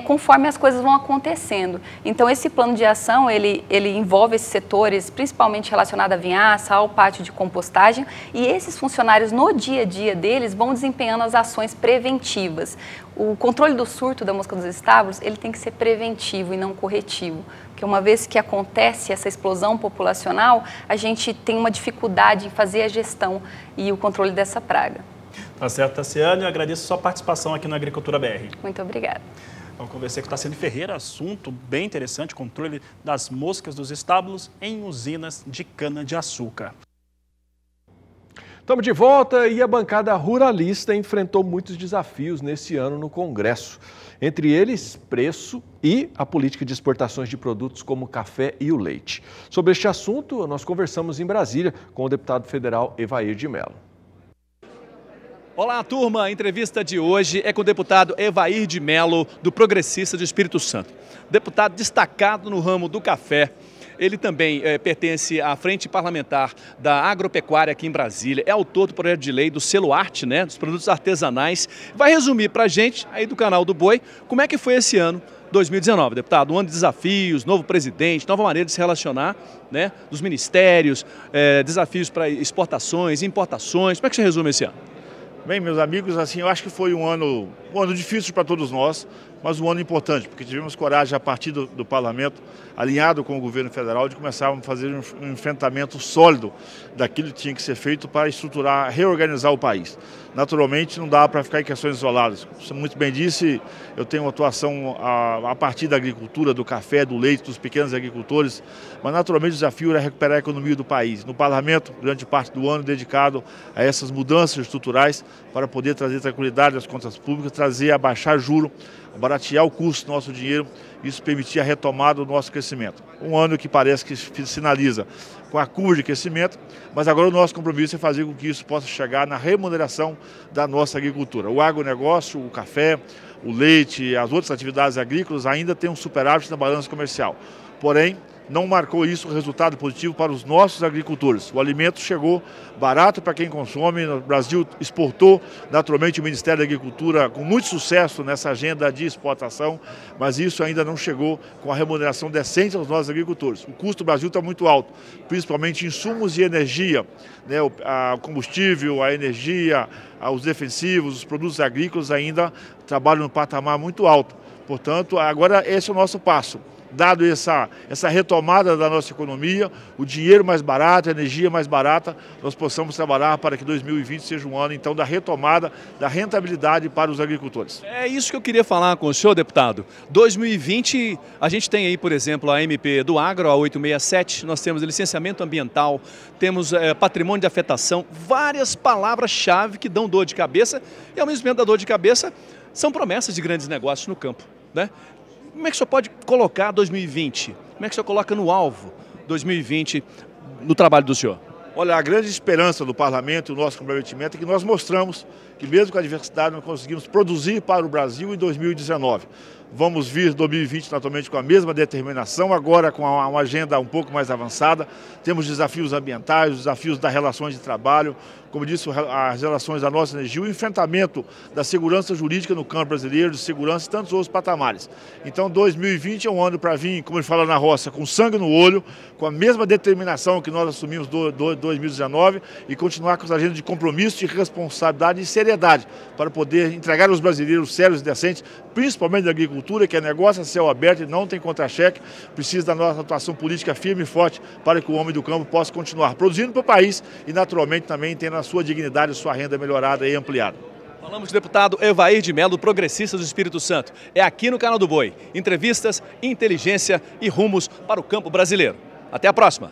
conforme as coisas vão acontecendo. Então, esse plano de ação, ele envolve esses setores, principalmente relacionado à vinhaça, ao pátio de compostagem, e esses funcionários, no dia a dia deles, vão desempenhando as ações preventivas. O controle do surto da mosca dos estábulos, ele tem que ser preventivo e não corretivo, porque uma vez que acontece essa explosão populacional, a gente tem uma dificuldade em fazer a gestão e o controle dessa praga. Tá certo, Tassiane, eu agradeço a sua participação aqui no Agricultura BR. Muito obrigada. Eu conversei com o Tassiane Ferreira, assunto bem interessante, controle das moscas dos estábulos em usinas de cana-de-açúcar. Estamos de volta e a bancada ruralista enfrentou muitos desafios nesse ano no Congresso. Entre eles, preço e a política de exportações de produtos como o café e o leite. Sobre este assunto, nós conversamos em Brasília com o deputado federal Evair de Mello. Olá, turma. A entrevista de hoje é com o deputado Evair de Mello, do Progressista do Espírito Santo. Deputado destacado no ramo do café. Ele também pertence à frente parlamentar da agropecuária aqui em Brasília. É autor do projeto de lei do selo arte, né, dos produtos artesanais. Vai resumir para a gente, aí do canal do Boi, como é que foi esse ano 2019, deputado. Um ano de desafios, novo presidente, nova maneira de se relacionar, né, dos ministérios, desafios para exportações, importações. Como é que você resume esse ano? Bem, meus amigos, assim, eu acho que foi um ano difícil para todos nós, mas um ano importante, porque tivemos coragem a partir do parlamento, alinhado com o governo federal, de começarmos a fazer um enfrentamento sólido daquilo que tinha que ser feito para estruturar, reorganizar o país. Naturalmente, não dá para ficar em questões isoladas. Você muito bem disse, eu tenho uma atuação a partir da agricultura, do café, do leite, dos pequenos agricultores, mas naturalmente o desafio era recuperar a economia do país. No parlamento, grande parte do ano dedicado a essas mudanças estruturais para poder trazer tranquilidade às contas públicas, trazer, abaixar juro, baratear o custo do nosso dinheiro, isso permitir a retomada do nosso crescimento. Um ano que parece que sinaliza com a curva de crescimento, mas agora o nosso compromisso é fazer com que isso possa chegar na remuneração da nossa agricultura. O agronegócio, o café, o leite, as outras atividades agrícolas ainda têm um superávit na balança comercial. Porém, não marcou isso resultado positivo para os nossos agricultores. O alimento chegou barato para quem consome. O Brasil exportou, naturalmente, o Ministério da Agricultura com muito sucesso nessa agenda de exportação, mas isso ainda não chegou com a remuneração decente aos nossos agricultores. O custo do Brasil está muito alto, principalmente insumos e energia, né? O combustível, a energia, os defensivos, os produtos agrícolas ainda trabalham num patamar muito alto. Portanto, agora esse é o nosso passo. dado essa retomada da nossa economia, o dinheiro mais barato, a energia mais barata, nós possamos trabalhar para que 2020 seja um ano, então, da retomada, da rentabilidade para os agricultores. É isso que eu queria falar com o senhor, deputado. 2020, a gente tem aí, por exemplo, a MP do Agro, a 867, nós temos licenciamento ambiental, temos patrimônio de afetação, várias palavras-chave que dão dor de cabeça e, ao mesmo tempo da dor de cabeça, são promessas de grandes negócios no campo, né? Como é que o senhor pode colocar 2020? Como é que o senhor coloca no alvo 2020 no trabalho do senhor? Olha, a grande esperança do parlamento, o nosso comprometimento é que nós mostramos que mesmo com a diversidade nós conseguimos produzir para o Brasil em 2019. Vamos vir 2020 naturalmente com a mesma determinação, agora com uma agenda um pouco mais avançada. Temos desafios ambientais, desafios das relações de trabalho, como disse, as relações da nossa energia, o enfrentamento da segurança jurídica no campo brasileiro, de segurança e tantos outros patamares. Então 2020 é um ano para vir, como ele fala na roça, com sangue no olho, com a mesma determinação que nós assumimos em 2019 e continuar com essa agenda de compromisso, de responsabilidade e seriedade para poder entregar aos brasileiros sérios e decentes, principalmente da agricultura, que é negócio a céu aberto e não tem contra-cheque, precisa da nossa atuação política firme e forte para que o homem do campo possa continuar produzindo para o país e naturalmente também tendo a sua dignidade, sua renda melhorada e ampliada. Falamos com o deputado Evair de Mello, progressista do Espírito Santo. É aqui no Canal do Boi. Entrevistas, inteligência e rumos para o campo brasileiro. Até a próxima!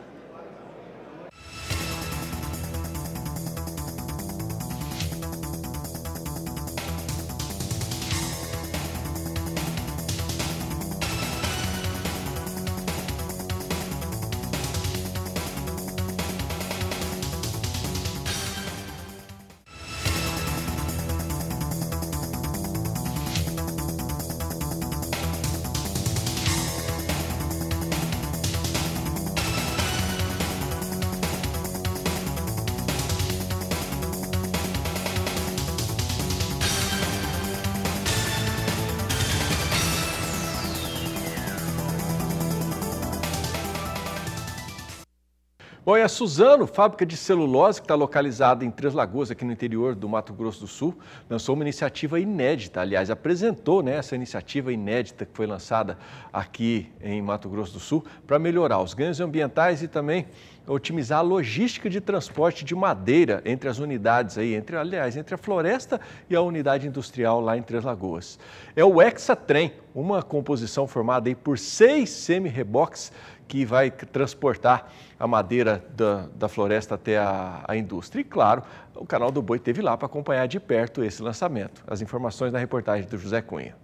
Bom, e a Suzano, fábrica de celulose que está localizada em Três Lagoas, aqui no interior do Mato Grosso do Sul, lançou uma iniciativa inédita, aliás, apresentou, né, essa iniciativa inédita que foi lançada aqui em Mato Grosso do Sul para melhorar os ganhos ambientais e também otimizar a logística de transporte de madeira entre as unidades aí, entre a floresta e a unidade industrial lá em Três Lagoas. É o Hexatrem, uma composição formada aí por 6 semi-reboques que vai transportar a madeira da floresta até a indústria. E, claro, o Canal do Boi esteve lá para acompanhar de perto esse lançamento. As informações na reportagem do José Cunha.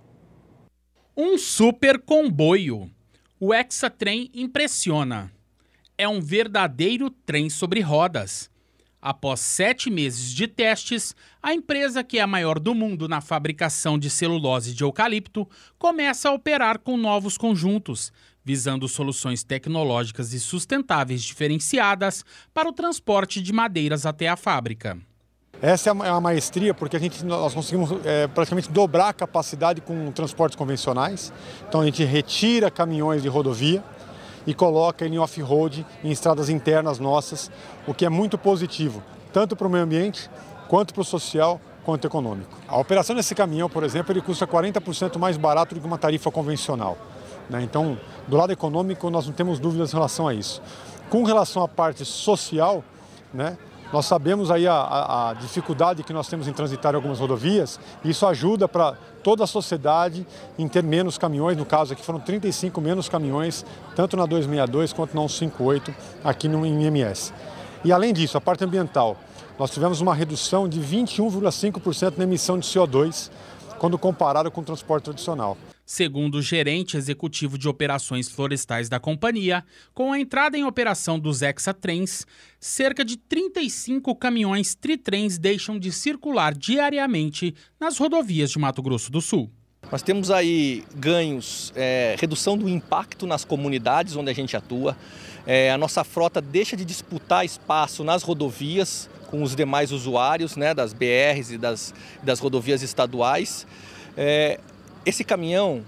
Um super comboio. O Hexatrem impressiona. É um verdadeiro trem sobre rodas. Após 7 meses de testes, a empresa, que é a maior do mundo na fabricação de celulose de eucalipto, começa a operar com novos conjuntos, visando soluções tecnológicas e sustentáveis diferenciadas para o transporte de madeiras até a fábrica. Essa é uma maestria porque nós conseguimos praticamente dobrar a capacidade com transportes convencionais. Então a gente retira caminhões de rodovia e coloca ele em off-road, em estradas internas nossas, o que é muito positivo, tanto para o meio ambiente, quanto para o social, quanto econômico. A operação desse caminhão, por exemplo, ele custa 40% mais barato do que uma tarifa convencional. Então, do lado econômico, nós não temos dúvidas em relação a isso. Com relação à parte social, né, nós sabemos aí a dificuldade que nós temos em transitar em algumas rodovias, e isso ajuda para toda a sociedade em ter menos caminhões, no caso aqui foram 35 menos caminhões, tanto na 262 quanto na 158 aqui no IMS. E além disso, a parte ambiental, nós tivemos uma redução de 21,5% na emissão de CO2 quando comparado com o transporte tradicional. Segundo o gerente executivo de operações florestais da companhia, com a entrada em operação dos Hexatrens, cerca de 35 caminhões tritrens deixam de circular diariamente nas rodovias de Mato Grosso do Sul. Nós temos aí ganhos, redução do impacto nas comunidades onde a gente atua. A nossa frota deixa de disputar espaço nas rodovias com os demais usuários, né, das BRs e das rodovias estaduais. Esse caminhão,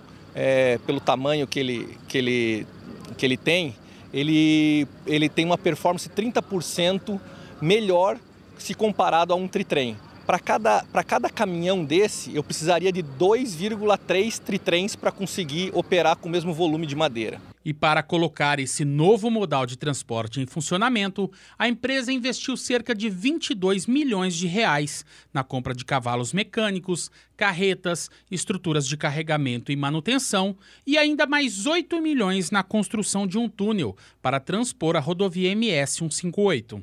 pelo tamanho que ele tem, ele tem uma performance 30% melhor se comparado a um tritrem. para cada caminhão desse, eu precisaria de 2,3 tritrens para conseguir operar com o mesmo volume de madeira. E para colocar esse novo modal de transporte em funcionamento, a empresa investiu cerca de 22 milhões de reais na compra de cavalos mecânicos, carretas, estruturas de carregamento e manutenção e ainda mais 8 milhões na construção de um túnel para transpor a rodovia MS 158.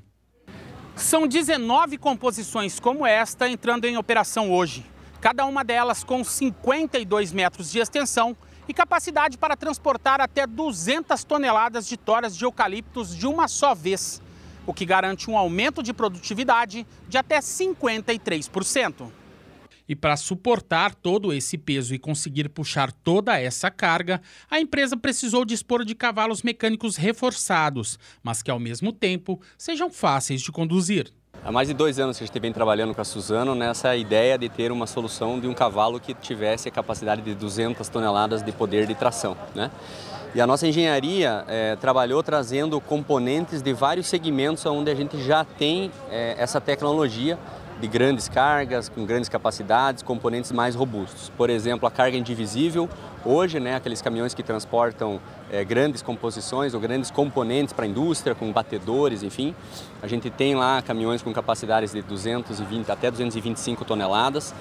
São 19 composições como esta entrando em operação hoje, cada uma delas com 52 metros de extensão e capacidade para transportar até 200 toneladas de toras de eucaliptos de uma só vez, o que garante um aumento de produtividade de até 53%. E para suportar todo esse peso e conseguir puxar toda essa carga, a empresa precisou dispor de cavalos mecânicos reforçados, mas que ao mesmo tempo sejam fáceis de conduzir. Há mais de 2 anos que a gente vem trabalhando com a Suzano nessa ideia de ter uma solução de um cavalo que tivesse a capacidade de 200 toneladas de poder de tração, né? E a nossa engenharia trabalhou trazendo componentes de vários segmentos onde a gente já tem essa tecnologia de grandes cargas, com grandes capacidades, componentes mais robustos. Por exemplo, a carga indivisível, hoje, né, aqueles caminhões que transportam grandes composições ou grandes componentes para a indústria, com batedores, enfim. A gente tem lá caminhões com capacidades de 220 até 225 toneladas.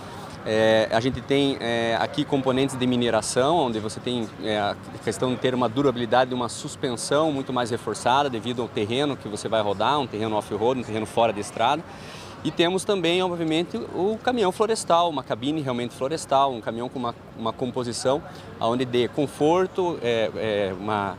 A gente tem aqui componentes de mineração, onde você tem a questão de ter uma durabilidade de uma suspensão muito mais reforçada devido ao terreno que você vai rodar, um terreno off-road, um terreno fora de estrada. E temos também, obviamente, o caminhão florestal, uma cabine realmente florestal, um caminhão com uma composição onde dê conforto, uma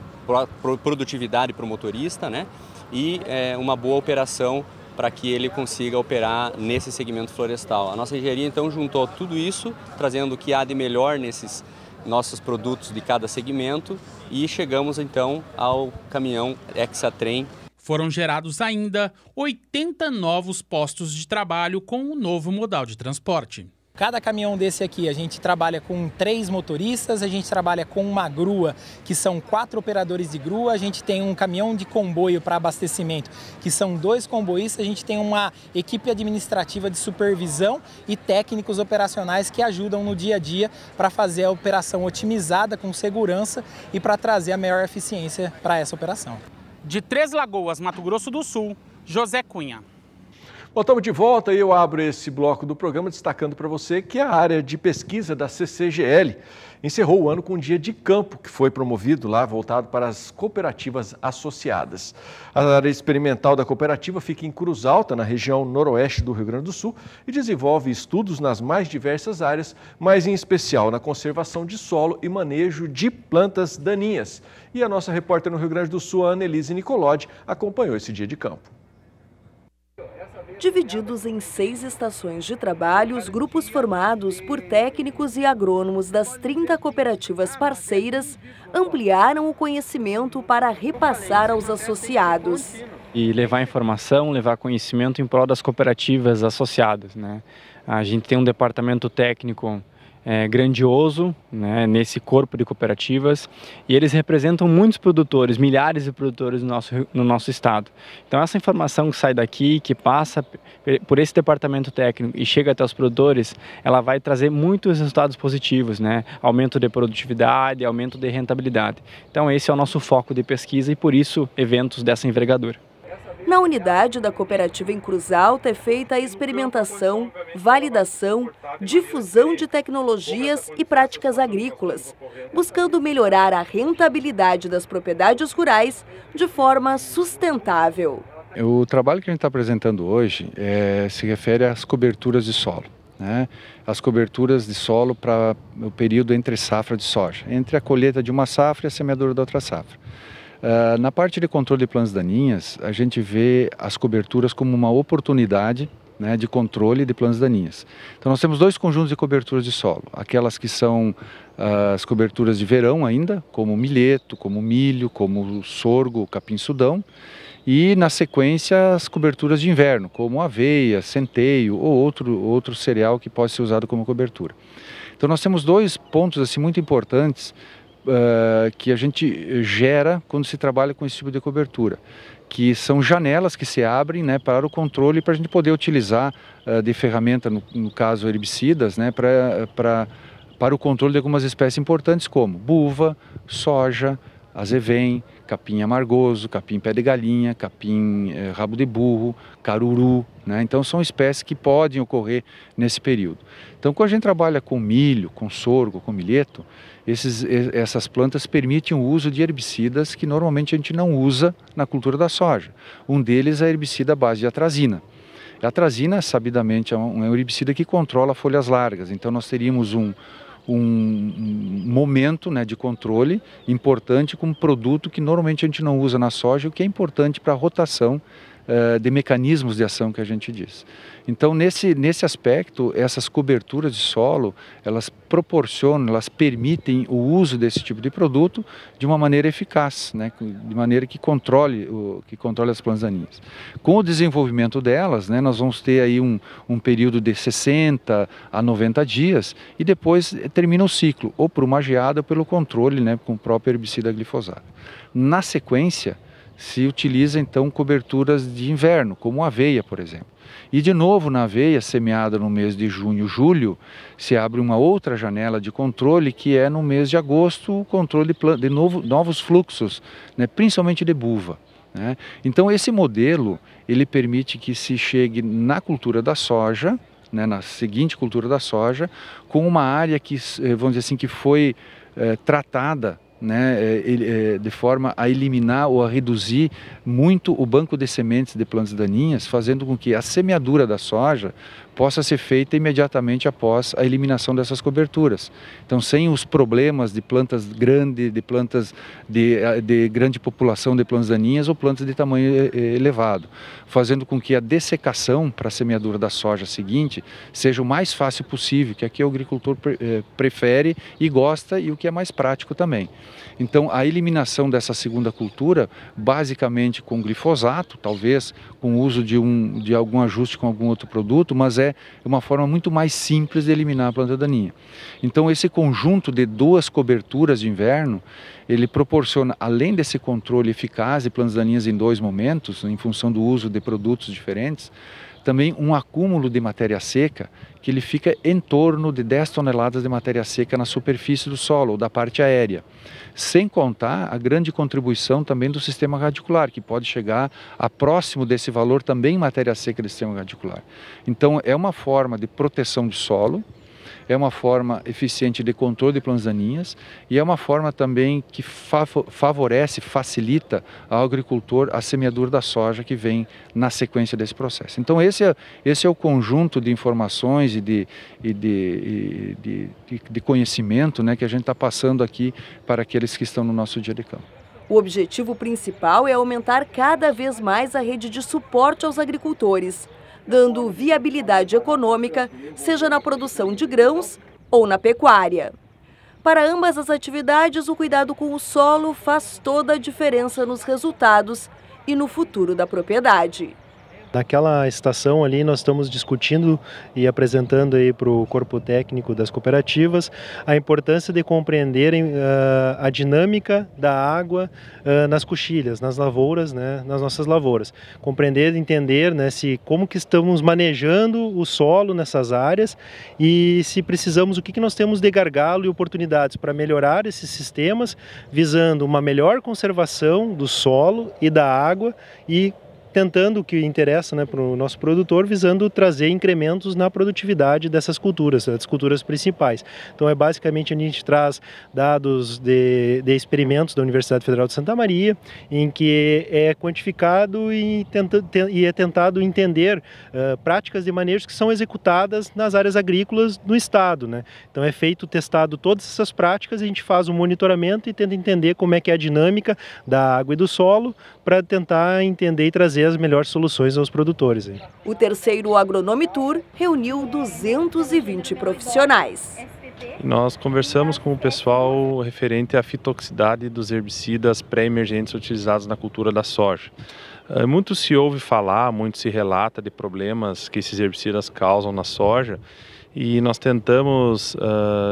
produtividade para o motorista, né? E uma boa operação para que ele consiga operar nesse segmento florestal. A nossa engenharia, então, juntou tudo isso, trazendo o que há de melhor nesses nossos produtos de cada segmento e chegamos, então, ao caminhão Hexatrem. Foram gerados ainda 80 novos postos de trabalho com o novo modal de transporte. Cada caminhão desse aqui, a gente trabalha com 3 motoristas, a gente trabalha com uma grua, que são 4 operadores de grua, a gente tem um caminhão de comboio para abastecimento, que são 2 comboístas, a gente tem uma equipe administrativa de supervisão e técnicos operacionais que ajudam no dia a dia para fazer a operação otimizada, com segurança e para trazer a maior eficiência para essa operação. De Três Lagoas, Mato Grosso do Sul, José Cunha. Bom, estamos de volta e eu abro esse bloco do programa destacando para você que a área de pesquisa da CCGL encerrou o ano com um dia de campo que foi promovido lá, voltado para as cooperativas associadas. A área experimental da cooperativa fica em Cruz Alta, na região noroeste do Rio Grande do Sul, e desenvolve estudos nas mais diversas áreas, mas em especial na conservação de solo e manejo de plantas daninhas. E a nossa repórter no Rio Grande do Sul, a Annelise Nicolodi, acompanhou esse dia de campo. Divididos em 6 estações de trabalho, os grupos formados por técnicos e agrônomos das 30 cooperativas parceiras ampliaram o conhecimento para repassar aos associados. E levar informação, levar conhecimento em prol das cooperativas associadas, né? A gente tem um departamento técnico grandioso, né, nesse corpo de cooperativas, e eles representam muitos produtores, milhares de produtores no nosso estado. Então essa informação que sai daqui, que passa por esse departamento técnico e chega até os produtores, ela vai trazer muitos resultados positivos, né? Aumento de produtividade, aumento de rentabilidade. Então esse é o nosso foco de pesquisa e por isso eventos dessa envergadura. Na unidade da cooperativa em Cruz Alta é feita a experimentação, validação, difusão de tecnologias e práticas agrícolas, buscando melhorar a rentabilidade das propriedades rurais de forma sustentável. O trabalho que a gente está apresentando hoje se refere às coberturas de solo, né? As coberturas de solo para o período entre safra de soja, entre a colheita de uma safra e a semeadura da outra safra. Na parte de controle de plantas daninhas, a gente vê as coberturas como uma oportunidade, né, de controle de plantas daninhas. Então nós temos 2 conjuntos de coberturas de solo, aquelas que são as coberturas de verão ainda, como milheto, como milho, como sorgo, capim-sudão, e na sequência as coberturas de inverno, como aveia, centeio ou outro cereal que pode ser usado como cobertura. Então nós temos 2 pontos assim, muito importantes que a gente gera quando se trabalha com esse tipo de cobertura, que são janelas que se abrem, né, para o controle, para a gente poder utilizar de ferramenta, no caso herbicidas, né, para o controle de algumas espécies importantes como buva, soja, azevém, capim amargoso, capim pé de galinha, capim rabo de burro, caruru, né? Então são espécies que podem ocorrer nesse período. Então quando a gente trabalha com milho, com sorgo, com milheto, essas plantas permitem o uso de herbicidas que normalmente a gente não usa na cultura da soja. Um deles é a herbicida à base de atrazina. A atrazina, sabidamente, é um herbicida que controla folhas largas, então nós teríamos um momento, né, de controle importante com um produto que normalmente a gente não usa na soja, o que é importante para a rotação de mecanismos de ação que a gente diz. Então, nesse aspecto, essas coberturas de solo, elas proporcionam, elas permitem o uso desse tipo de produto de uma maneira eficaz, né, de maneira que controle as plantas daninhas. Com o desenvolvimento delas, né, nós vamos ter aí um período de 60 a 90 dias e depois termina o ciclo, ou por uma geada ou pelo controle, né, com o próprio herbicida glifosado. Na sequência, se utiliza então coberturas de inverno, como aveia, por exemplo. E de novo na aveia, semeada no mês de junho, julho, se abre uma outra janela de controle que é no mês de agosto, o controle de novos fluxos, né, principalmente de buva, né? Então esse modelo, ele permite que se chegue na cultura da soja, né, na seguinte cultura da soja, com uma área que, vamos dizer assim, que foi tratada, né, de forma a eliminar ou a reduzir muito o banco de sementes de plantas daninhas, fazendo com que a semeadura da soja possa ser feita imediatamente após a eliminação dessas coberturas. Então, sem os problemas de plantas grandes, de plantas de grande população de plantas daninhas ou plantas de tamanho elevado, fazendo com que a dessecação para a semeadura da soja seguinte seja o mais fácil possível, que aqui o agricultor prefere e gosta, e o que é mais prático também. Então, a eliminação dessa segunda cultura, basicamente com glifosato, talvez com o uso de algum ajuste com algum outro produto, mas é uma forma muito mais simples de eliminar a planta daninha. Então, esse conjunto de duas coberturas de inverno, ele proporciona, além desse controle eficaz de plantas daninhas em dois momentos, em função do uso de produtos diferentes, também um acúmulo de matéria seca, que ele fica em torno de 10 toneladas de matéria seca na superfície do solo, ou da parte aérea. Sem contar a grande contribuição também do sistema radicular, que pode chegar a próximo desse valor também em matéria seca do sistema radicular. Então, é uma forma de proteção de solo, é uma forma eficiente de controle de plantas daninhas e é uma forma também que favorece, facilita ao agricultor a semeadura da soja que vem na sequência desse processo. Então esse é o conjunto de informações e de conhecimento, né, que a gente está passando aqui para aqueles que estão no nosso dia de campo. O objetivo principal é aumentar cada vez mais a rede de suporte aos agricultores, dando viabilidade econômica, seja na produção de grãos ou na pecuária. Para ambas as atividades, o cuidado com o solo faz toda a diferença nos resultados e no futuro da propriedade. Naquela estação ali nós estamos discutindo e apresentando aí para o corpo técnico das cooperativas a importância de compreenderem a dinâmica da água nas coxilhas, nas lavouras, né, nas nossas lavouras. Compreender, entender, né, como que estamos manejando o solo nessas áreas e se precisamos, o que nós temos de gargalo e oportunidades para melhorar esses sistemas, visando uma melhor conservação do solo e da água e tentando o que interessa, né, para o nosso produtor, visando trazer incrementos na produtividade dessas culturas, das culturas principais. Então basicamente a gente traz dados de experimentos da Universidade Federal de Santa Maria, em que é quantificado e é tentado entender práticas de manejo que são executadas nas áreas agrícolas do estado, né? Então é testado todas essas práticas, a gente faz um monitoramento e tenta entender como é que é a dinâmica da água e do solo para tentar entender e trazer as melhores soluções aos produtores. O terceiro Agronome Tour reuniu 220 profissionais. Nós conversamos com o pessoal referente à fitoxicidade dos herbicidas pré-emergentes utilizados na cultura da soja. Muito se ouve falar, muito se relata de problemas que esses herbicidas causam na soja e nós tentamos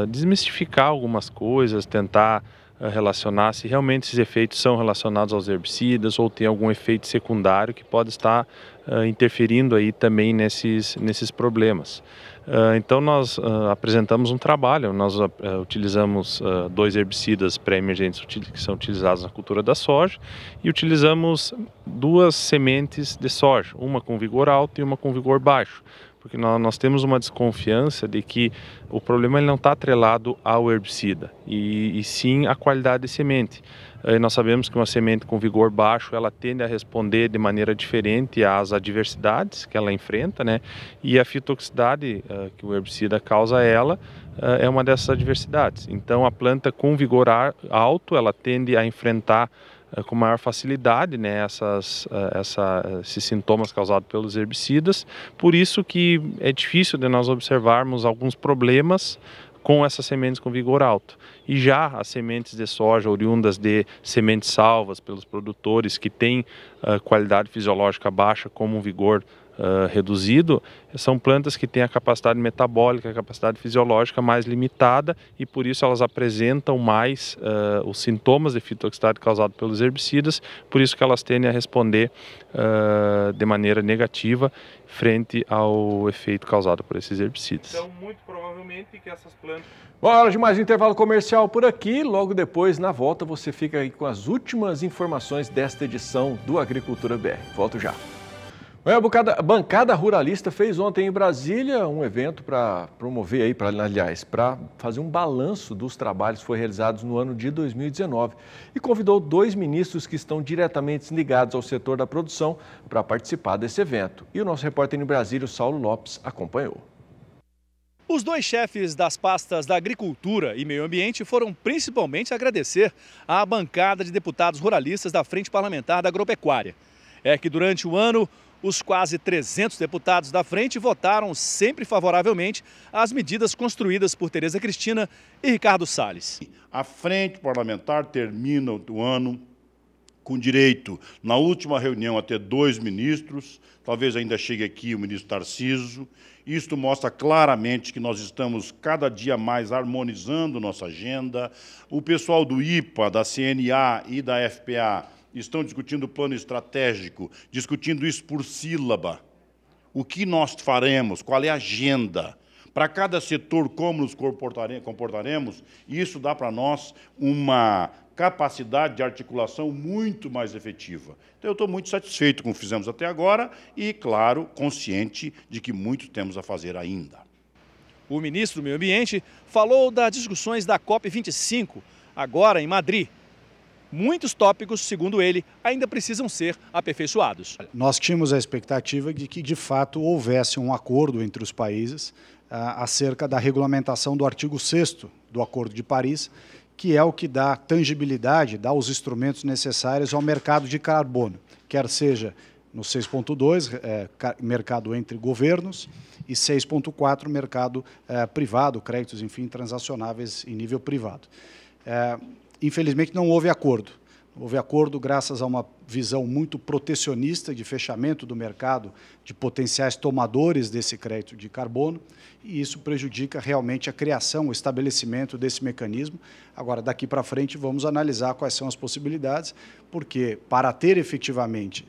desmistificar algumas coisas, tentar relacionar se realmente esses efeitos são relacionados aos herbicidas ou tem algum efeito secundário que pode estar interferindo aí também nesses problemas. Então nós apresentamos um trabalho, nós utilizamos 2 herbicidas pré-emergentes que são utilizados na cultura da soja e utilizamos 2 sementes de soja, uma com vigor alto e uma com vigor baixo. Porque nós temos uma desconfiança de que o problema ele não está atrelado ao herbicida, e sim à qualidade de semente. Nós sabemos que uma semente com vigor baixo, ela tende a responder de maneira diferente às adversidades que ela enfrenta, né? E a fitotoxicidade que o herbicida causa a ela é uma dessas adversidades. Então a planta com vigor alto, ela tende a enfrentar com maior facilidade, né, esses sintomas causados pelos herbicidas. Por isso que é difícil de nós observarmos alguns problemas com essas sementes com vigor alto. E já as sementes de soja oriundas de sementes salvas pelos produtores que têm qualidade fisiológica baixa como um vigor reduzido, são plantas que têm a capacidade metabólica, a capacidade fisiológica mais limitada e por isso elas apresentam mais os sintomas de fitotoxicidade causados pelos herbicidas, por isso que elas tendem a responder de maneira negativa frente ao efeito causado por esses herbicidas. Então, muito provavelmente que essas plantas... Bom, hora de mais um intervalo comercial por aqui. Logo depois, na volta, você fica aí com as últimas informações desta edição do Agricultura BR. Volto já. A bancada ruralista fez ontem em Brasília um evento para promover aí, para fazer um balanço dos trabalhos que foram realizados no ano de 2019 e convidou 2 ministros que estão diretamente ligados ao setor da produção para participar desse evento. E o nosso repórter em Brasília, o Saulo Lopes, acompanhou. Os 2 chefes das pastas da Agricultura e Meio Ambiente foram principalmente agradecer à bancada de deputados ruralistas da Frente Parlamentar da Agropecuária. É que durante o ano, os quase 300 deputados da frente votaram sempre favoravelmente às medidas construídas por Tereza Cristina e Ricardo Salles. A Frente Parlamentar termina o ano com direito, na última reunião, a ter 2 ministros, talvez ainda chegue aqui o ministro Tarcísio. Isto mostra claramente que nós estamos cada dia mais harmonizando nossa agenda. O pessoal do IPA, da CNA e da FPA estão discutindo o plano estratégico, discutindo isso por sílaba. O que nós faremos, qual é a agenda, para cada setor, como nos comportaremos, isso dá para nós uma capacidade de articulação muito mais efetiva. Então, eu estou muito satisfeito com o que fizemos até agora e, claro, consciente de que muito temos a fazer ainda. O ministro do Meio Ambiente falou das discussões da COP25, agora em Madrid. Muitos tópicos, segundo ele, ainda precisam ser aperfeiçoados. Nós tínhamos a expectativa de que, de fato, houvesse um acordo entre os países acerca da regulamentação do artigo 6º do Acordo de Paris, que é o que dá tangibilidade, dá os instrumentos necessários ao mercado de carbono, quer seja no 6.2, mercado entre governos, e 6.4, mercado privado, créditos, enfim, transacionáveis em nível privado. Infelizmente, não houve acordo. Houve acordo graças a uma visão muito protecionista de fechamento do mercado de potenciais tomadores desse crédito de carbono, e isso prejudica realmente a criação, o estabelecimento desse mecanismo. Agora, daqui para frente, vamos analisar quais são as possibilidades, porque para ter efetivamente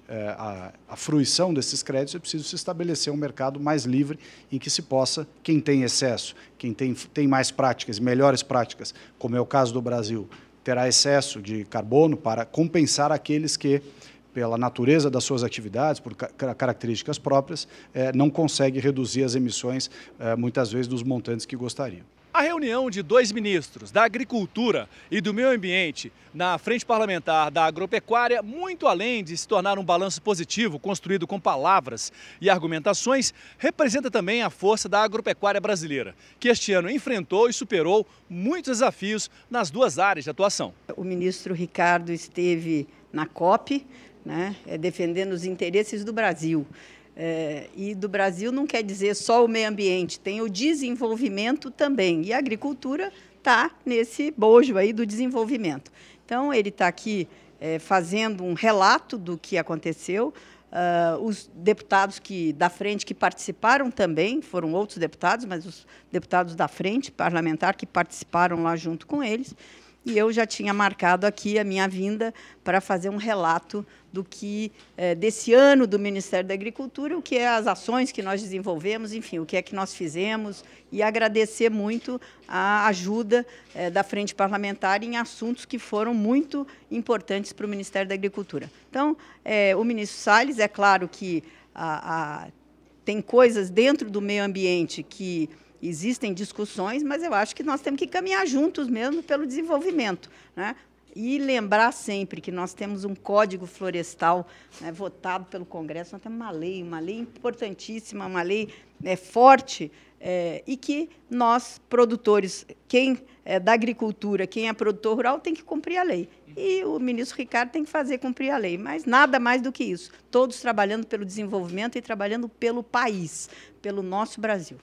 a fruição desses créditos, é preciso se estabelecer um mercado mais livre em que se possa, quem tem excesso, quem tem mais práticas, melhores práticas, como é o caso do Brasil, terá excesso de carbono para compensar aqueles que, pela natureza das suas atividades, por características próprias, não conseguem reduzir as emissões, muitas vezes, dos montantes que gostariam. A reunião de 2 ministros da Agricultura e do Meio Ambiente na Frente Parlamentar da Agropecuária, muito além de se tornar um balanço positivo construído com palavras e argumentações, representa também a força da agropecuária brasileira, que este ano enfrentou e superou muitos desafios nas 2 áreas de atuação. O ministro Ricardo esteve na COP, né, defendendo os interesses do Brasil. E do Brasil não quer dizer só o meio ambiente, tem o desenvolvimento também. E a agricultura está nesse bojo aí do desenvolvimento. Então, ele está aqui fazendo um relato do que aconteceu. Os deputados da frente que participaram também, foram outros deputados, mas os deputados da frente parlamentar que participaram lá junto com eles. e eu já tinha marcado aqui a minha vinda para fazer um relato do que desse ano do Ministério da Agricultura, o que é as ações que nós desenvolvemos, enfim, o que é que nós fizemos, e agradecer muito a ajuda da Frente Parlamentar em assuntos que foram muito importantes para o Ministério da Agricultura. Então, o ministro Salles, é claro que tem coisas dentro do meio ambiente que existem discussões, mas eu acho que nós temos que caminhar juntos mesmo pelo desenvolvimento, né? E lembrar sempre que nós temos um Código Florestal, né, votado pelo Congresso, nós temos uma lei importantíssima, uma lei forte, e que nós, produtores, quem é da agricultura, quem é produtor rural, tem que cumprir a lei. E o ministro Ricardo tem que fazer cumprir a lei, mas nada mais do que isso. Todos trabalhando pelo desenvolvimento e trabalhando pelo país, pelo nosso Brasil.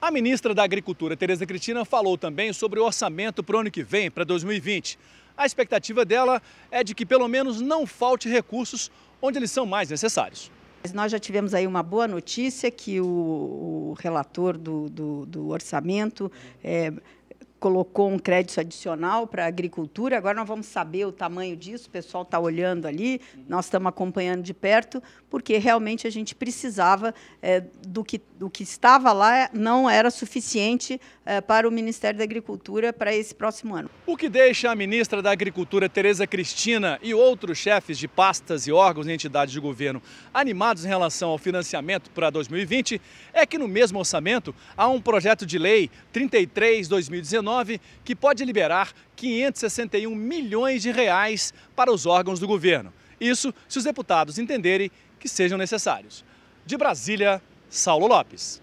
A ministra da Agricultura, Tereza Cristina, falou também sobre o orçamento para o ano que vem, para 2020. A expectativa dela é de que pelo menos não falte recursos onde eles são mais necessários. Nós já tivemos aí uma boa notícia que o relator do orçamento colocou um crédito adicional para a agricultura. Agora nós vamos saber o tamanho disso, o pessoal está olhando ali, nós estamos acompanhando de perto, porque realmente a gente precisava do que estava lá, não era suficiente para o Ministério da Agricultura para esse próximo ano. O que deixa a ministra da Agricultura, Tereza Cristina, e outros chefes de pastas e órgãos e entidades de governo animados em relação ao financiamento para 2020 é que no mesmo orçamento há um projeto de lei 33/2019 que pode liberar 561 milhões de reais para os órgãos do governo. Isso se os deputados entenderem que sejam necessários. De Brasília, Saulo Lopes.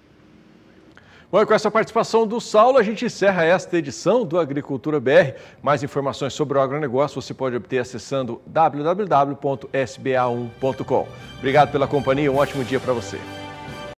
Bom, e com essa participação do Saulo, a gente encerra esta edição do Agricultura BR. Mais informações sobre o agronegócio você pode obter acessando www.sba1.com. Obrigado pela companhia, um ótimo dia para você.